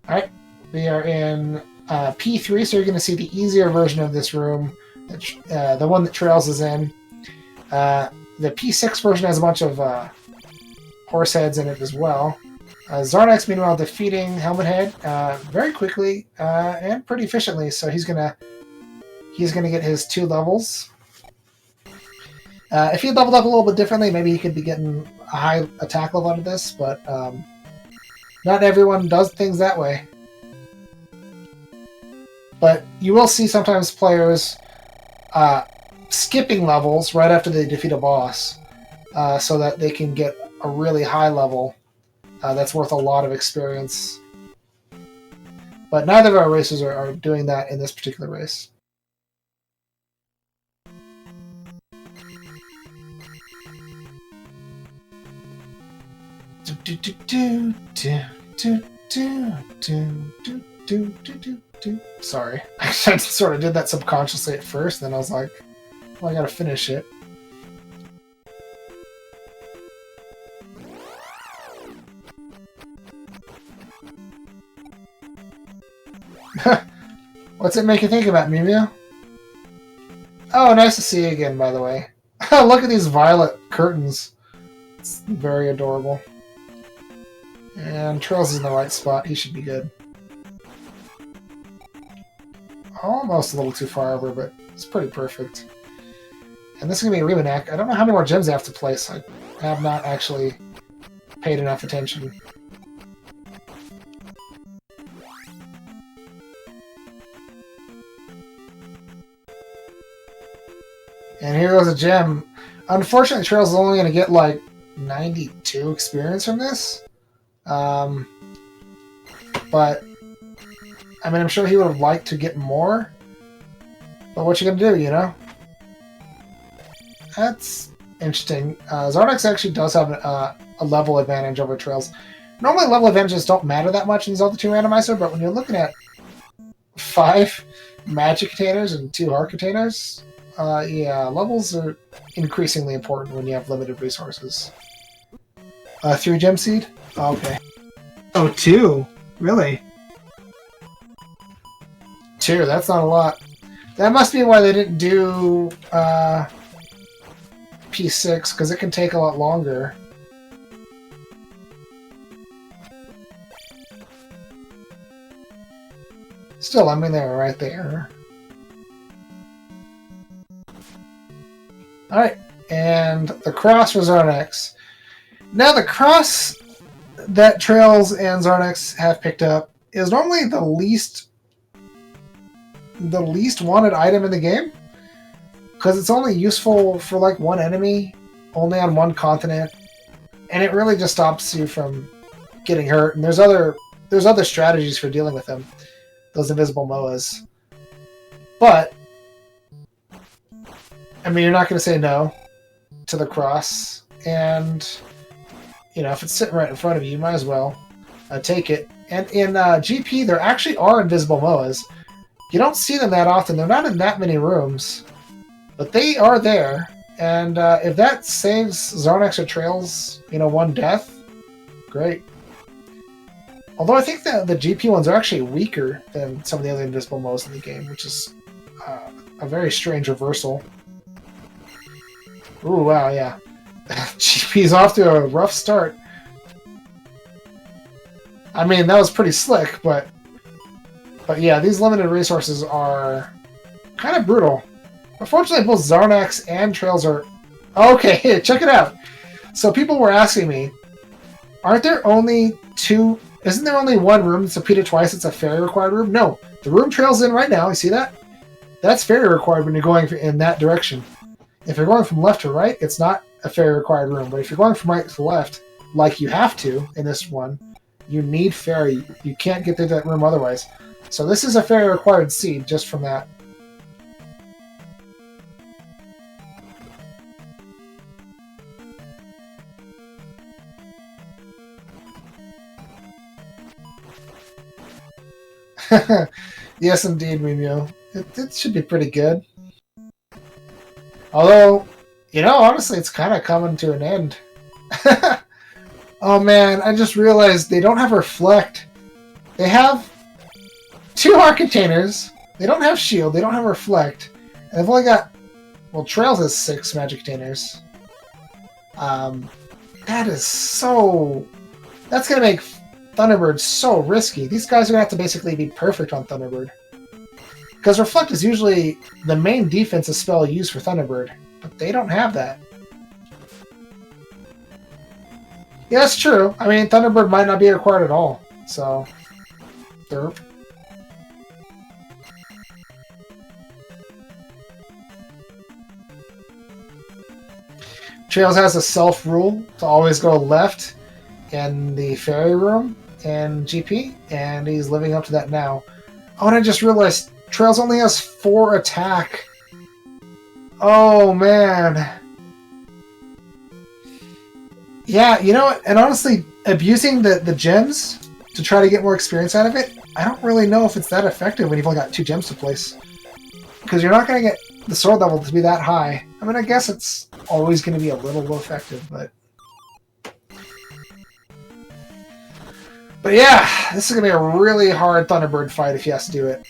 All right, we are in P3, so you're going to see the easier version of this room, the one that traiLZ is in. The P6 version has a bunch of horse heads in it as well. Xarnax, meanwhile, defeating Helmet Head very quickly and pretty efficiently, so he's gonna get his 2 levels. If he leveled up a little bit differently, maybe he could be getting a high attack level out of this, but not everyone does things that way. But you will see sometimes players skipping levels right after they defeat a boss so that they can get a really high level that's worth a lot of experience. But neither of our racers are doing that in this particular race. Sorry, I sort of did that subconsciously at first, then I was like, well, I gotta finish it. What's it make you think about, Mew? Oh, nice to see you again, by the way. Look at these violet curtains. It's very adorable. And traiLZ is in the right spot. He should be good. Almost a little too far over, but it's pretty perfect. And this is going to be a Remanak. I don't know how many more gems I have to place. I have not actually paid enough attention. And here goes a gem. Unfortunately, traiLZ is only going to get like 92 experience from this. But I mean, I'm sure he would have liked to get more. But what you gonna do, you know? That's interesting. Xarnax actually does have a level advantage over traiLZ. Normally, level advantages don't matter that much in Zelda 2 Randomizer, but when you're looking at 5 magic containers and 2 heart containers, yeah, levels are increasingly important when you have limited resources. 3 gem seed? Okay. Oh, 2? Really? 2, that's not a lot. That must be why they didn't do P6, because it can take a lot longer. Still, I mean, they're right there. Alright, and the cross for Xarnax. Now, the cross that traiLZ and Xarnax have picked up is normally the least wanted item in the game, because it's only useful for like one enemy, only on one continent, and it really just stops you from getting hurt. And there's other strategies for dealing with them, those invisible MOAs. But I mean, you're not going to say no to the cross, and you know, if it's sitting right in front of you, you might as well take it. And in GP, there actually are invisible MOAs. You don't see them that often. They're not in that many rooms, but they are there. And if that saves Xarnax or traiLZ, you know, 1 death, great. Although I think that the GP ones are actually weaker than some of the other invisible MOAs in the game, which is a very strange reversal. Ooh, wow, yeah. GP's off to a rough start. I mean, that was pretty slick, but yeah, these limited resources are kind of brutal. Unfortunately, both Xarnax and traiLZ are... Okay, check it out. So people were asking me, aren't there only 2... Isn't there only 1 room that's repeated twice that's a fairy required room? No. The room traiLZ in right now, you see that? That's fairy required when you're going in that direction. If you're going from left to right, it's not a fairy required room. But if you're going from right to left, like you have to in this one, you need fairy. You can't get through that room otherwise. So this is a fairy required seed just from that. Yes, indeed, Mimio. It should be pretty good. Although, you know, honestly, it's kind of coming to an end. Oh man, I just realized they don't have Reflect. They have 2 heart containers. They don't have Shield. They don't have Reflect. And they've only got... Well, traiLZ has 6 magic containers. That is so... That's going to make Thunderbird so risky. These guys are going to have to basically be perfect on Thunderbird. Because Reflect is usually the main defensive spell used for Thunderbird. But they don't have that. Yeah, that's true. I mean, Thunderbird might not be required at all. So, derp. traiLZ has a self-rule to always go left in the fairy room in GP, and he's living up to that now. Oh, and I just realized traiLZ only has 4 attack. Oh, man. Yeah, you know what? And honestly, abusing the gems to try to get more experience out of it, I don't really know if it's that effective when you've only got 2 gems to place. Because you're not going to get the sword level to be that high. I mean, I guess it's always going to be a little effective, but... But yeah, this is going to be a really hard Thunderbird fight if he has to do it.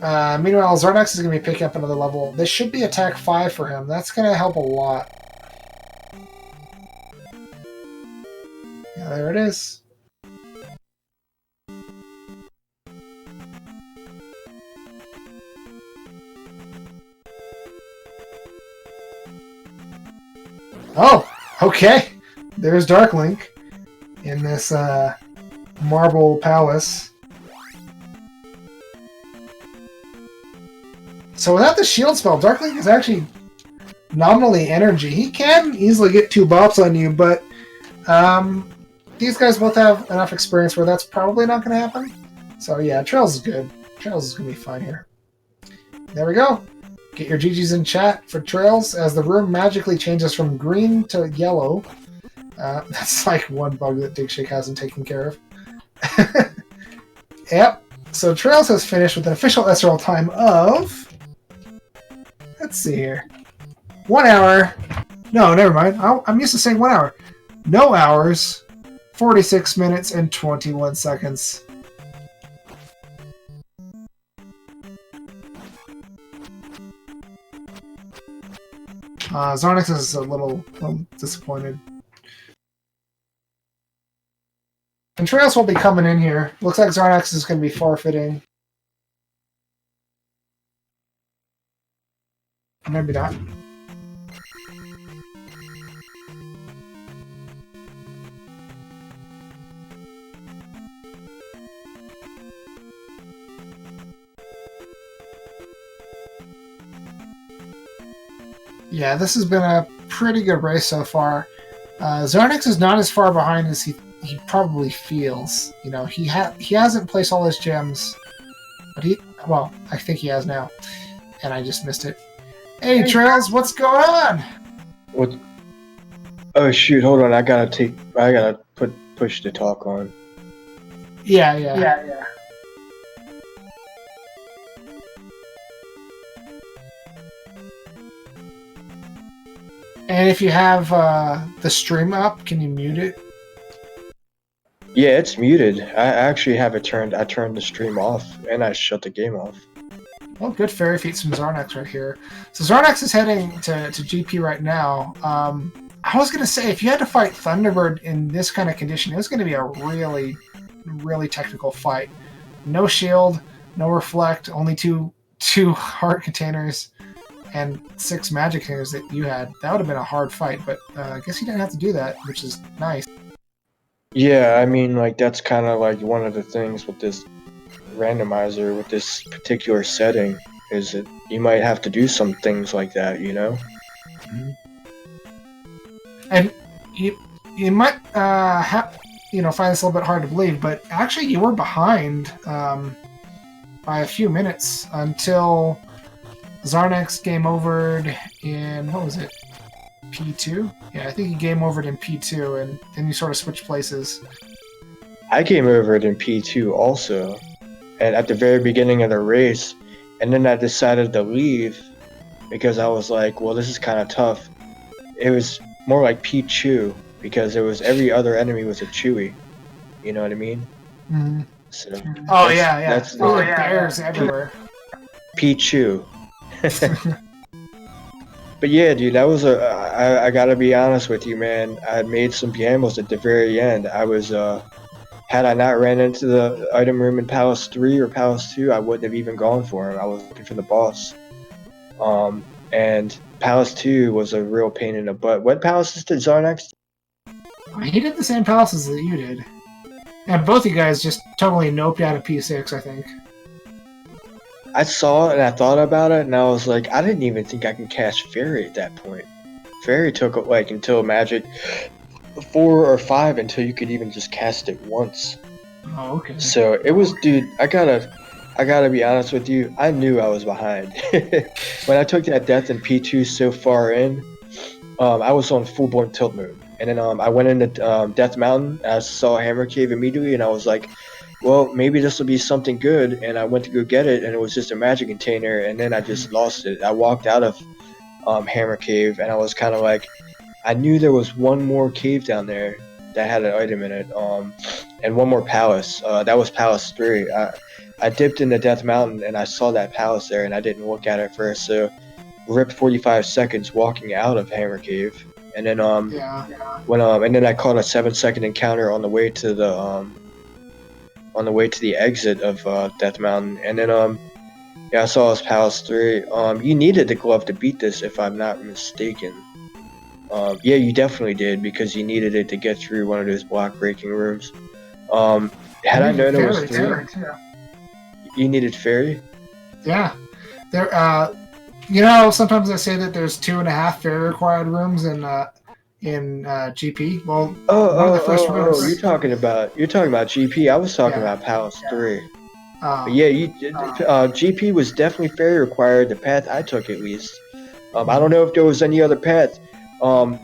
Meanwhile, Xarnax is going to be picking up another level. This should be attack 5 for him. That's going to help a lot. Yeah, there it is. Oh, okay. There's Dark Link in this marble palace. So without the shield spell, Dark Link is actually nominally energy. He can easily get 2 bops on you, but these guys both have enough experience where that's probably not going to happen. So yeah, traiLZ is good. traiLZ is going to be fine here. There we go. Get your GGs in chat for traiLZ as the room magically changes from green to yellow. That's like one bug that Digshake hasn't taken care of. Yep. So traiLZ has finished with an official SRL time of... Let's see here. 1 hour. No, never mind. I'm used to saying 1 hour. No hours. 46 minutes and 21 seconds. Xarnax is a little disappointed. And traiLZ will be coming in here. Looks like Xarnax is going to be forfeiting. Maybe not. Yeah, this has been a pretty good race so far. Xarnax is not as far behind as he probably feels. You know, he hasn't placed all his gems, but well, I think he has now, and I just missed it. Hey, traiLZ, what's going on? What? Oh shoot! Hold on, I gotta push the talk on. Yeah. And if you have the stream up, can you mute it? Yeah, it's muted. I actually have it turned. I turned the stream off and I shut the game off. Well, good fairy feats from Xarnax right here. So Xarnax is heading to GP right now. I was going to say, if you had to fight Thunderbird in this kind of condition, it was going to be a really, really technical fight. No shield, no reflect, only two heart containers, and 6 magic containers that you had. That would have been a hard fight, but I guess you didn't have to do that, which is nice. Yeah, I mean, like, that's kind of like one of the things with this randomizer, with this particular setting, is that you might have to do some things like that, you know? Mm-hmm. And you might find this a little bit hard to believe, but actually you were behind by a few minutes until Xarnax game overed in, what was it, P2? Yeah, I think he game overed in P2, and then you sort of switch places. I game overed in P2 also, and at the very beginning of the race, and then I decided to leave because I was like, well, this is kind of tough. It was more like Pichu, because it was every other enemy was a Chewy. You know what I mean? Mm-hmm. So That's bears everywhere. Pichu. But yeah, dude, that was I gotta be honest with you, man. I had made some gambles at the very end. I was had I not ran into the item room in Palace 3 or Palace 2, I wouldn't have even gone for him. I was looking for the boss. And Palace 2 was a real pain in the butt. What palaces did Xarnax? He did the same palaces that you did. And both you guys just totally noped out of P6, I think. I saw it and I thought about it, and I was like, I didn't even think I can cast Fairy at that point. Fairy took like until Magic 4 or 5 until you could even just cast it once. Oh, okay. So it was, dude, I gotta be honest with you, I knew I was behind. When I took that death in P2 so far in, I was on full-blown tilt mode. And then I went into Death Mountain, I saw Hammer Cave immediately, and I was like, well, maybe this will be something good, and I went to go get it, and it was just a magic container, and then I just lost it. I walked out of Hammer Cave, and I was kind of like, I knew there was one more cave down there that had an item in it, and one more palace. That was Palace 3. I dipped into Death Mountain, and I saw that palace there, and I didn't look at it first, so ripped 45 seconds walking out of Hammer Cave, and then Yeah. and then I caught a 7-second encounter on the way to the exit of Death Mountain, and then yeah, I saw his Palace 3. You needed the glove to beat this, if I'm not mistaken. Yeah, you definitely did, because you needed it to get through one of those block breaking rooms. Had I known it was 3, you needed fairy. Yeah, there. You know, sometimes I say that there's 2.5 fairy required rooms in GP. Well, one of the first rooms. You're talking about GP. I was talking about Palace 3. But yeah, GP was definitely fairy required. The path I took, at least. I don't know if there was any other path.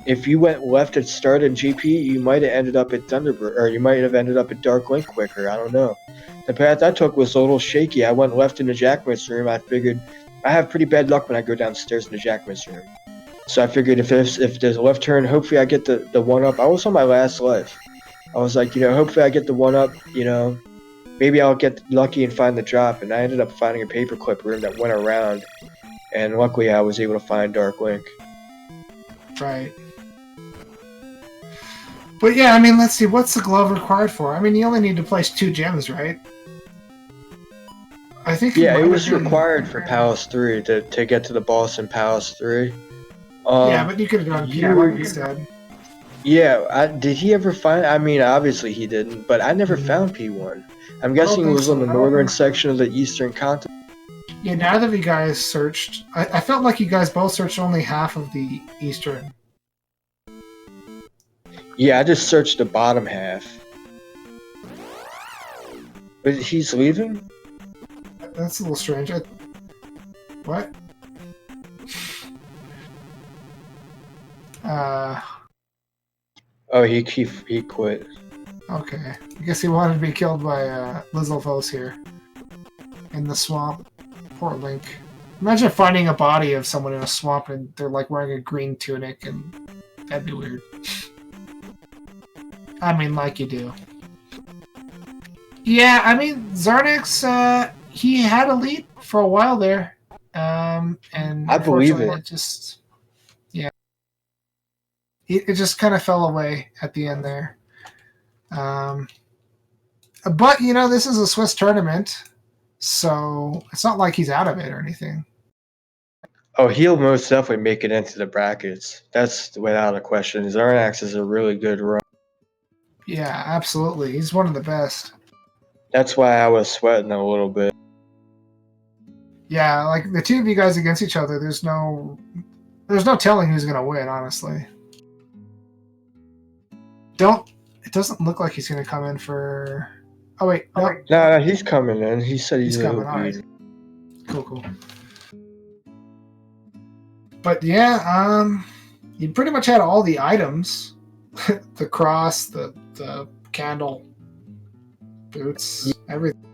If you went left and started GP, you might have ended up at Thunderbird, or you might have ended up at Dark Link quicker. I don't know. The path I took was a little shaky. I went left in the Jackman's room. I figured I have pretty bad luck when I go downstairs in the Jackman's room. So I figured if there's a left turn, hopefully I get the 1-up. I was on my last life. I was like, hopefully I get the 1-up, maybe I'll get lucky and find the drop. And I ended up finding a paperclip room that went around. And luckily I was able to find Dark Link. Right. But yeah, I mean, let's see, what's the glove required for? I mean, you only need to place 2 gems, right? I think. Yeah, it was required for Palace 3 to get to the boss in Palace 3. Yeah, but you could have done P1 instead. Yeah, did he ever find? I mean, obviously he didn't, but I never found P1. I'm guessing it was on the northern section of the eastern continent. Yeah, neither of you guys searched. I felt like you guys both searched only half of the eastern. Yeah, I just searched the bottom half. But he's leaving? That's a little strange. What? Oh, he quit. Okay. I guess he wanted to be killed by Lizalfos here. In the swamp. Poor Link. Imagine finding a body of someone in a swamp and they're like wearing a green tunic, and that'd be weird. I mean, like you do. Yeah, I mean, Xarnax, he had a lead for a while there. And I believe it. It just kind of fell away at the end there. But, this is a Swiss tournament, so it's not like he's out of it or anything. Oh, he'll most definitely make it into the brackets. That's without a question. Xarnax is a really good run. Yeah, absolutely. He's one of the best. That's why I was sweating a little bit. Yeah, like the two of you guys against each other, there's no telling who's gonna win, honestly. It doesn't look like he's gonna come in for. Oh wait, no. No, he's coming in. He said he's coming. All right. Cool. But yeah, you pretty much had all the items: the cross, the candle, boots, everything.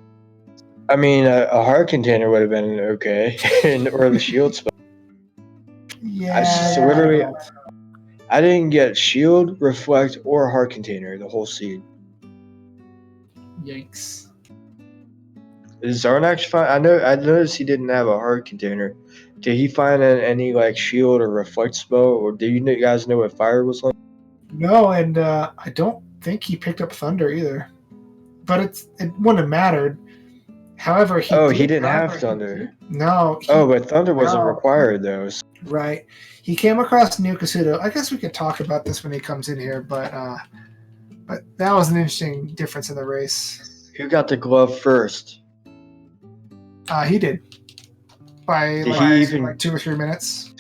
I mean, a heart container would have been okay, or the shield spell. Yeah. I didn't get shield, reflect, or heart container the whole seed. Yikes. Is Xarnax find? I noticed he didn't have a heart container. Did he find any like shield or reflect spell, or do you guys know what fire was like? No, and I don't think he picked up thunder either. But it wouldn't have mattered. However, he didn't have thunder. No. But thunder wasn't required though. Right. He came across Nukasudo. I guess we could talk about this when he comes in here, but that was an interesting difference in the race. Who got the glove first? He did. By like 2 or 3 minutes.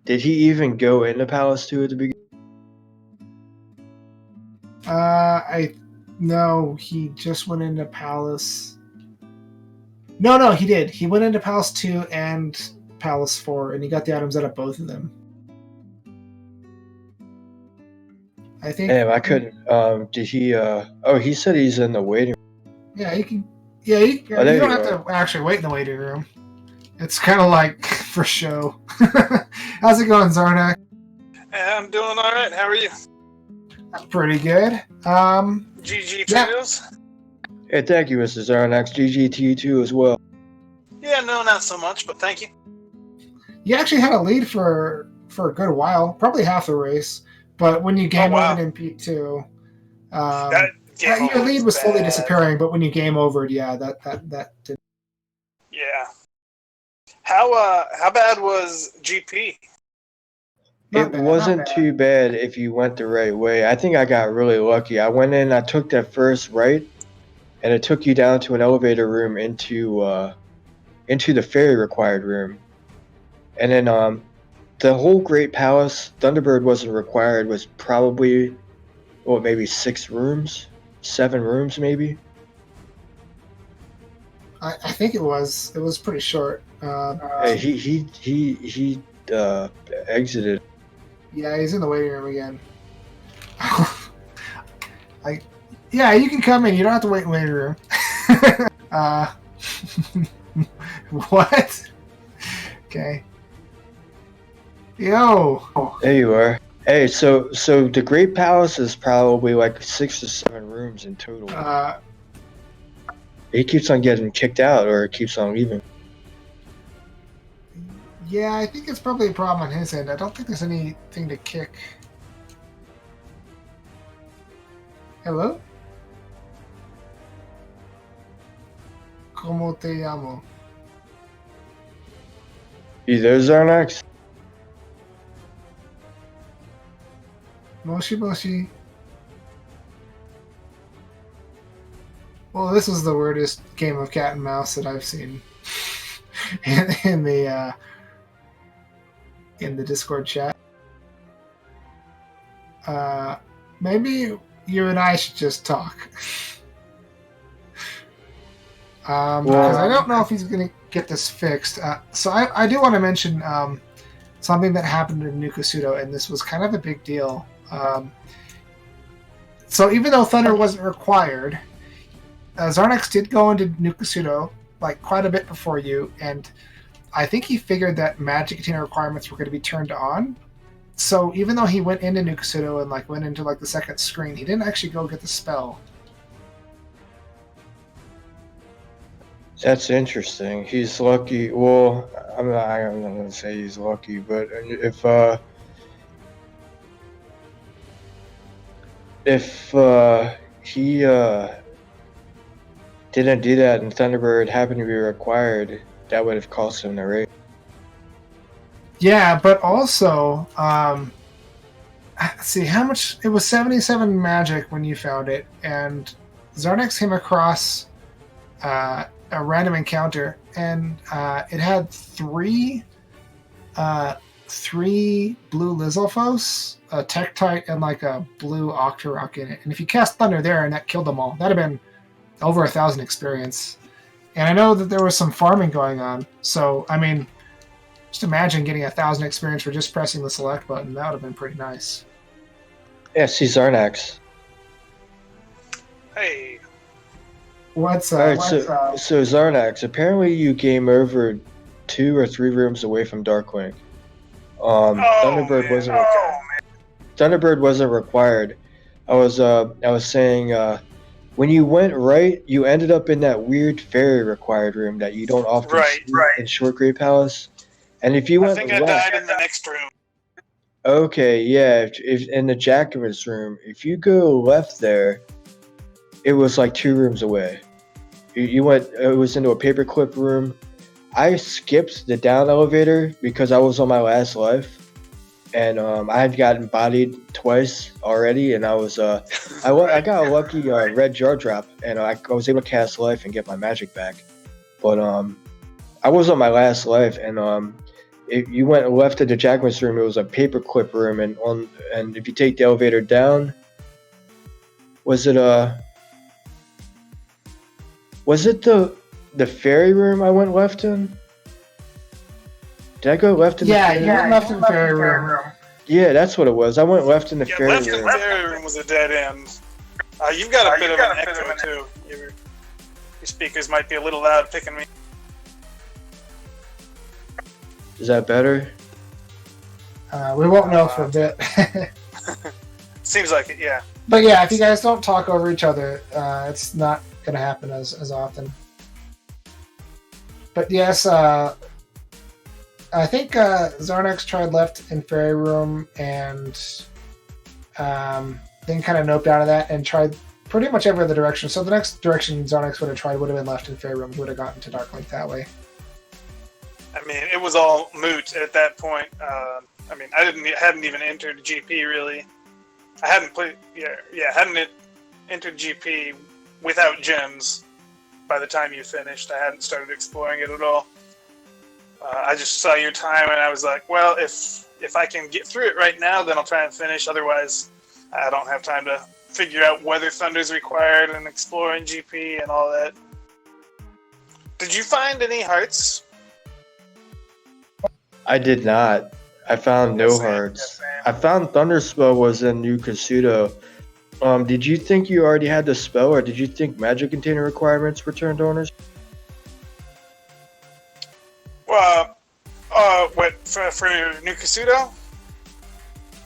Did he even go into Palace 2 at the beginning? No, he just went into Palace. No, he did. He went into Palace 2 and Palace 4, and he got the items out of both of them. I think. Damn, I couldn't. Did he? He said he's in the waiting room. Yeah, he can. Yeah, you don't have to actually wait in the waiting room. It's kind of like for show. How's it going, Xarnax? I'm doing all right. How are you? Pretty good. GG Trios? Hey, thank you, Mr. Xarnax. GG to you too as well. Yeah, no, not so much, but thank you. You actually had a lead for a good while, probably half the race. But when you game wow. over in P2, That game your lead was slowly bad. disappearing. But when you game overed, yeah, that did. Yeah. How bad was GP? Not It bad, wasn't not bad. too bad if you went the right way. I think I got really lucky. I went in, I took that first right, and it took you down to an elevator room into the fairy required room. And then the whole Great Palace, Thunderbird wasn't required, was probably maybe 6 rooms, 7 rooms maybe. I think it was pretty short. He exited. Yeah, he's in the waiting room again. Yeah, you can come in. You don't have to wait in the waiting room. What? Okay. Yo. There you are. Hey, so the Great Palace is probably like 6 to 7 rooms in total. He keeps on getting kicked out, or keeps on leaving. Yeah, I think it's probably a problem on his end. I don't think there's anything to kick. Hello? ¿Cómo te llamo? You there, Xarnax? Moshi Moshi. Well, this is the weirdest game of cat and mouse that I've seen in the Discord chat. Maybe you and I should just talk. Because I don't know if he's going to get this fixed. So I do want to mention something that happened in Nukusudo, and this was kind of a big deal. So even though Thunder wasn't required, Xarnax did go into Nukusudo like quite a bit before you, and I think he figured that magic container requirements were going to be turned on. So even though he went into Nukusudo and like went into like the second screen, he didn't actually go get the spell. That's interesting. He's lucky. Well, I'm not going to say he's lucky, but if he didn't do that and Thunderbird happened to be required, that would have cost him the race. Yeah, but also, let's see how much it was. 77 magic when you found it, and Xarnax came across a random encounter, and it had three blue Lizalfos, a Tektite, and like a blue Octorok in it. And if you cast Thunder there and that killed them all, that'd have been over 1,000 experience. And I know that there was some farming going on, so I mean, just imagine getting 1,000 experience for just pressing the select button. That would have been pretty nice. Yeah, see Xarnax. Hey. What's Alright, so Xarnax, apparently you game over 2 or 3 rooms away from Darkwing. Thunderbird wasn't required. I was saying when you went right, you ended up in that weird fairy required room that you don't often see in Short Grey Palace. And if you went I think I died in the next room. Okay, yeah, if in the Jacobin's room, if you go left there, it was like 2 rooms away. You went, it was into a paperclip room. I skipped the down elevator because I was on my last life, and I had gotten bodied twice already, and I was I got a lucky red jar drop, and I was able to cast life and get my magic back. But I was on my last life, and if you went left to the Jacobin's room, it was a paperclip room, and if you take the elevator down, was it the fairy room I went left in? Did I go left in the fairy room? Yeah, you went left in the fairy room. Yeah, that's what it was. I went left in the fairy left room. in the fairy room was a dead end. You've got a bit of an echo, too. Your speakers might be a little loud picking me. Is that better? We won't know for a bit. Seems like it, yeah. But yeah, if you guys don't talk over each other, it's not going to happen as often. But yes, I think Xarnax tried left in fairy room, and then kind of noped out of that and tried pretty much every other direction. So the next direction Xarnax would have tried would have been left in Fairy Room. Would have gotten to Dark Link that way. I mean, it was all moot at that point. I mean, I hadn't even entered GP really. I hadn't played, hadn't entered GP without gems by the time you finished. I hadn't started exploring it at all. I just saw your time and I was like, well, if I can get through it right now, then I'll try and finish. Otherwise, I don't have time to figure out whether Thunder's required and explore in GP and all that. Did you find any hearts? I did not. I found no hearts. I found Thunder Spell was in New Kasuto. Did you think you already had the spell, or did you think magic container requirements were turned on? Well, what for New Kasuto?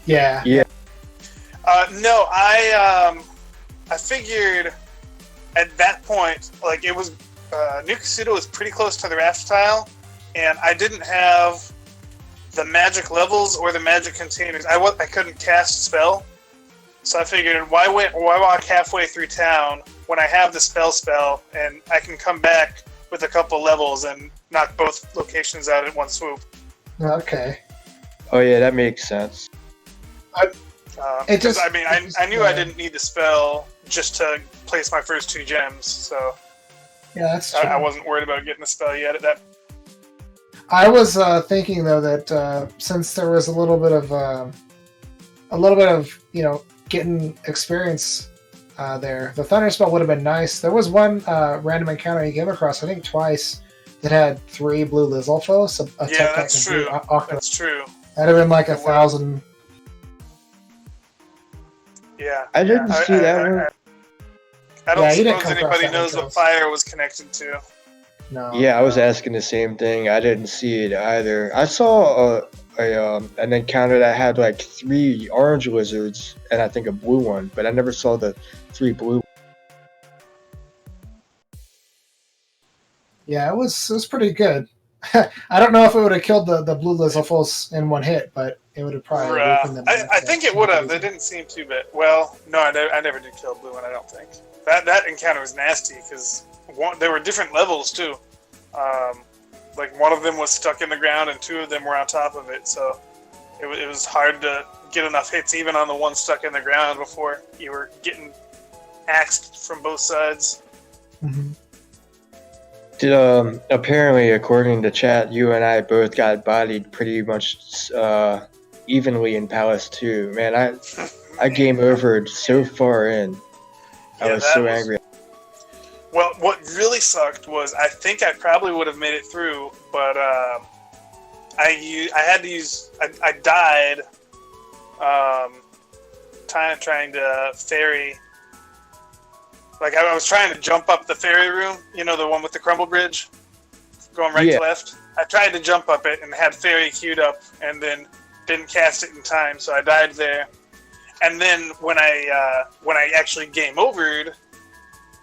Yeah. Yeah. No, I figured at that point, like it was New Kasuto was pretty close to the raft tile, and I didn't have the magic levels or the magic containers. I couldn't cast spell, so I figured why walk halfway through town when I have the spell and I can come back with a couple levels and knock both locations out at one swoop. Okay. Oh yeah, that makes sense. I knew I didn't need the spell just to place my first 2 gems, so yeah, that's true. I wasn't worried about getting the spell yet at that. I was thinking though that since there was a little bit of getting experience there, the Thunder Spell would have been nice. There was one random encounter you came across, I think twice, that had 3 blue Lizalfos. Yeah, that's true. That's true. That'd have been like 1,000. Yeah, I didn't see that one. I don't you didn't suppose come across anybody that knows one, what fire was connected to. No. Yeah, I was asking the same thing. I didn't see it either. I saw an encounter that had like 3 orange lizards and I think a blue one, but I never saw the 3 blue. Yeah, it was pretty good. I don't know if it would have killed the blue Lizalfos in one hit, but it would have probably weakened them. I think it would have. They didn't seem too bad. Well, no, I never did kill blue one, I don't think. That encounter was nasty because there were different levels too. Like one of them was stuck in the ground and 2 of them were on top of it, so it was hard to get enough hits even on the one stuck in the ground before you were getting axed from both sides. Mm-hmm. Apparently, according to chat, you and I both got bodied pretty much evenly in Palace 2. Man, I game overed so far in. I was so angry. Well, what really sucked was I think I probably would have made it through, but I died trying to ferry. Like I was trying to jump up the ferry room, you know, the one with the crumble bridge, going right to left. I tried to jump up it and had ferry queued up, and then didn't cast it in time, so I died there. And then when I actually game overed,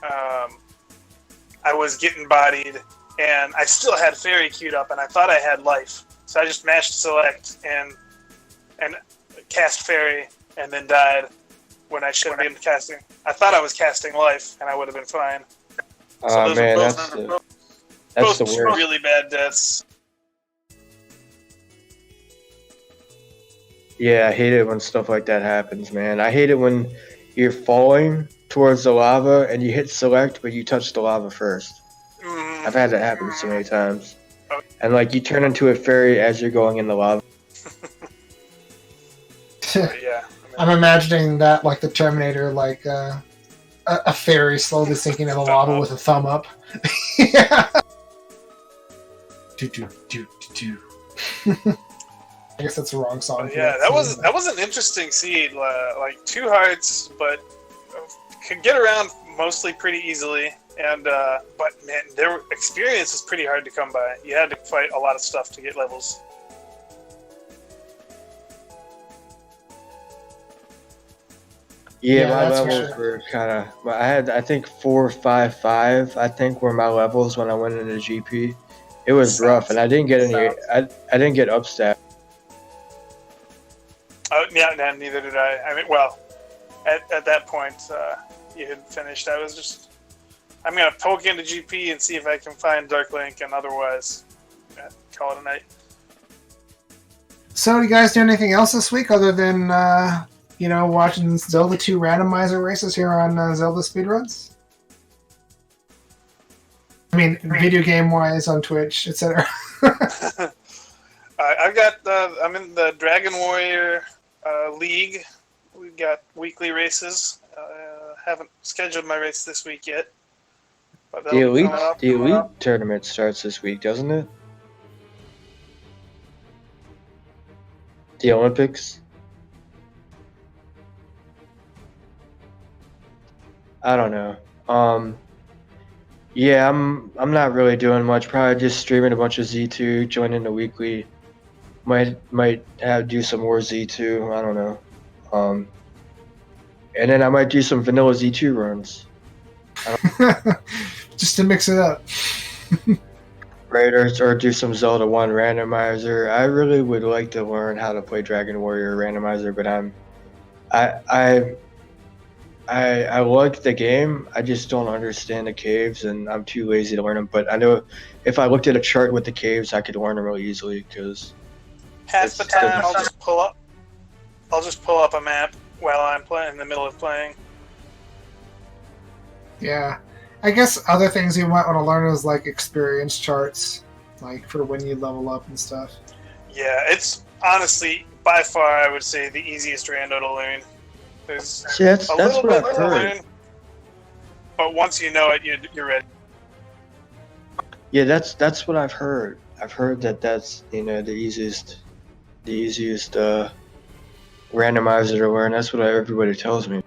I was getting bodied, and I still had fairy queued up, and I thought I had life, so I just mashed select and cast fairy, and then died when I should have been casting. I thought I was casting life, and I would have been fine. Oh man, that's the worst. Really bad deaths. Yeah, I hate it when stuff like that happens, man. I hate it when you're falling towards the lava and you hit select, but you touch the lava first. I've had that happen so many times. And like you turn into a fairy as you're going in the lava. Yeah. I'm imagining that like the Terminator, like a fairy slowly sinking in the lava with a thumb up. Yeah. Do. I guess that's the wrong song. Yeah, that was an interesting seed. Like 2 hearts, but could get around mostly pretty easily. And but man, their experience was pretty hard to come by. You had to fight a lot of stuff to get levels. Yeah, my levels were kind of. I had, I think 4, 5, 5. I think were my levels when I went into GP. It was rough, and I didn't get any. I didn't get upstat. Yeah, no, neither did I. I mean, well, at that point, you had finished. I'm going to poke into GP and see if I can find Dark Link, and otherwise, call it a night. So, do you guys do anything else this week other than, watching Zelda 2 randomizer races here on Zelda Speedruns? I mean, video game-wise on Twitch, etc. I'm in the Dragon Warrior League. We've got weekly races. Haven't scheduled my race this week yet. But The elite tournament starts this week, doesn't it? The Olympics. I don't know. Yeah, I'm not really doing much. Probably just streaming a bunch of Z2, joining the weekly. Might do some more Z2. I don't know. And then I might do some vanilla Z2 runs. Just to mix it up. Right, or do some Zelda 1 randomizer. I really would like to learn how to play Dragon Warrior randomizer, but I like the game. I just don't understand the caves, and I'm too lazy to learn them. But I know if I looked at a chart with the caves, I could learn them really easily. Because half the time, I'll just pull up a map while I'm in the middle of playing. Yeah. I guess other things you might want to learn is like experience charts, like for when you level up and stuff. Yeah, it's honestly by far I would say the easiest rando to learn. There's that's a little what bit I've to heard. learn, but once you know it, you're ready. Yeah, that's what I've heard. I've heard that's the easiest randomizer to learn. That's what everybody tells me.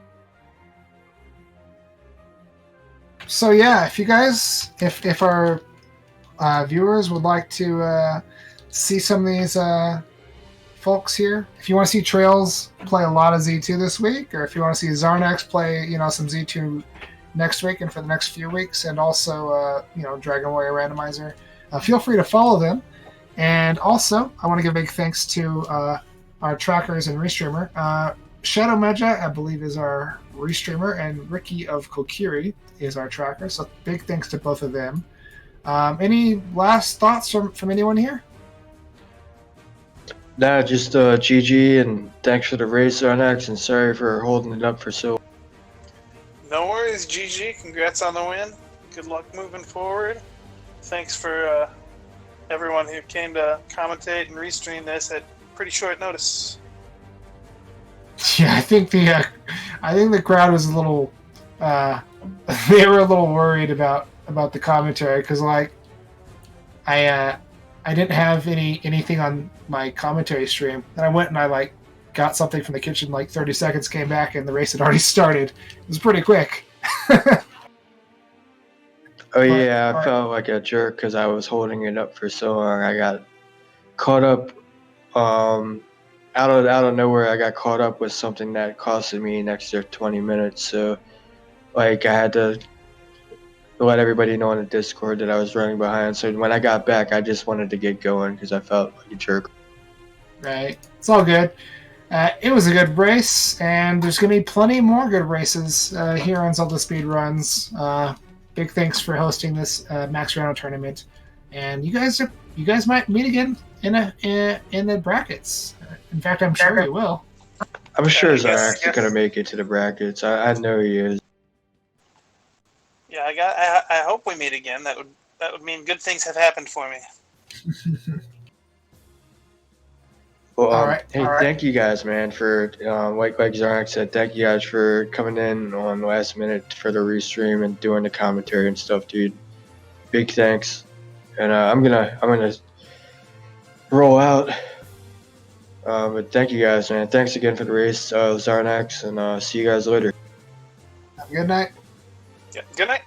So yeah, if you guys, if our viewers would like to see some of these folks here, if you want to see traiLZ play a lot of Z2 this week, or if you want to see Xarnax play some Z2 next week and for the next few weeks, and also Dragon Warrior randomizer, feel free to follow them. And also, I want to give big thanks to our trackers and restreamer. Shadow Meja, I believe, is our restreamer, and Ricky of Kokiri is our tracker. So big thanks to both of them. Any last thoughts from anyone here? Nah, just GG, and thanks for the race, Xarnax, and sorry for holding it up for so. No worries, GG. Congrats on the win. Good luck moving forward. Thanks for everyone who came to commentate and restream this at pretty short notice. Yeah, I think the crowd was a little. They were a little worried about the commentary because I didn't have anything on my commentary stream, and I went and I got something from the kitchen 30 seconds, came back, and the race had already started. It was pretty quick. Oh yeah, I felt like a jerk because I was holding it up for so long. I got caught up out of nowhere. I got caught up with something that costed me an extra 20 minutes. So I had to let everybody know on the Discord that I was running behind. So when I got back, I just wanted to get going because I felt like a jerk. Right, it's all good. It was a good race, and there's going to be plenty more good races here on Zelda Speedruns. Big thanks for hosting this Max Rando tournament, and you guys might meet again in the brackets. In fact, I'm sure you will. I'm sure Xarnax is gonna make it to the brackets. I know he is. Yeah, I hope we meet again. That would mean good things have happened for me. Well, all right. Thank you guys, man, for like Xarnax said. Thank you guys for coming in on the last minute for the restream and doing the commentary and stuff, dude. Big thanks, and I'm gonna roll out. But thank you guys, man. Thanks again for the race, Xarnax, and see you guys later. Have a good night. Yeah, good night.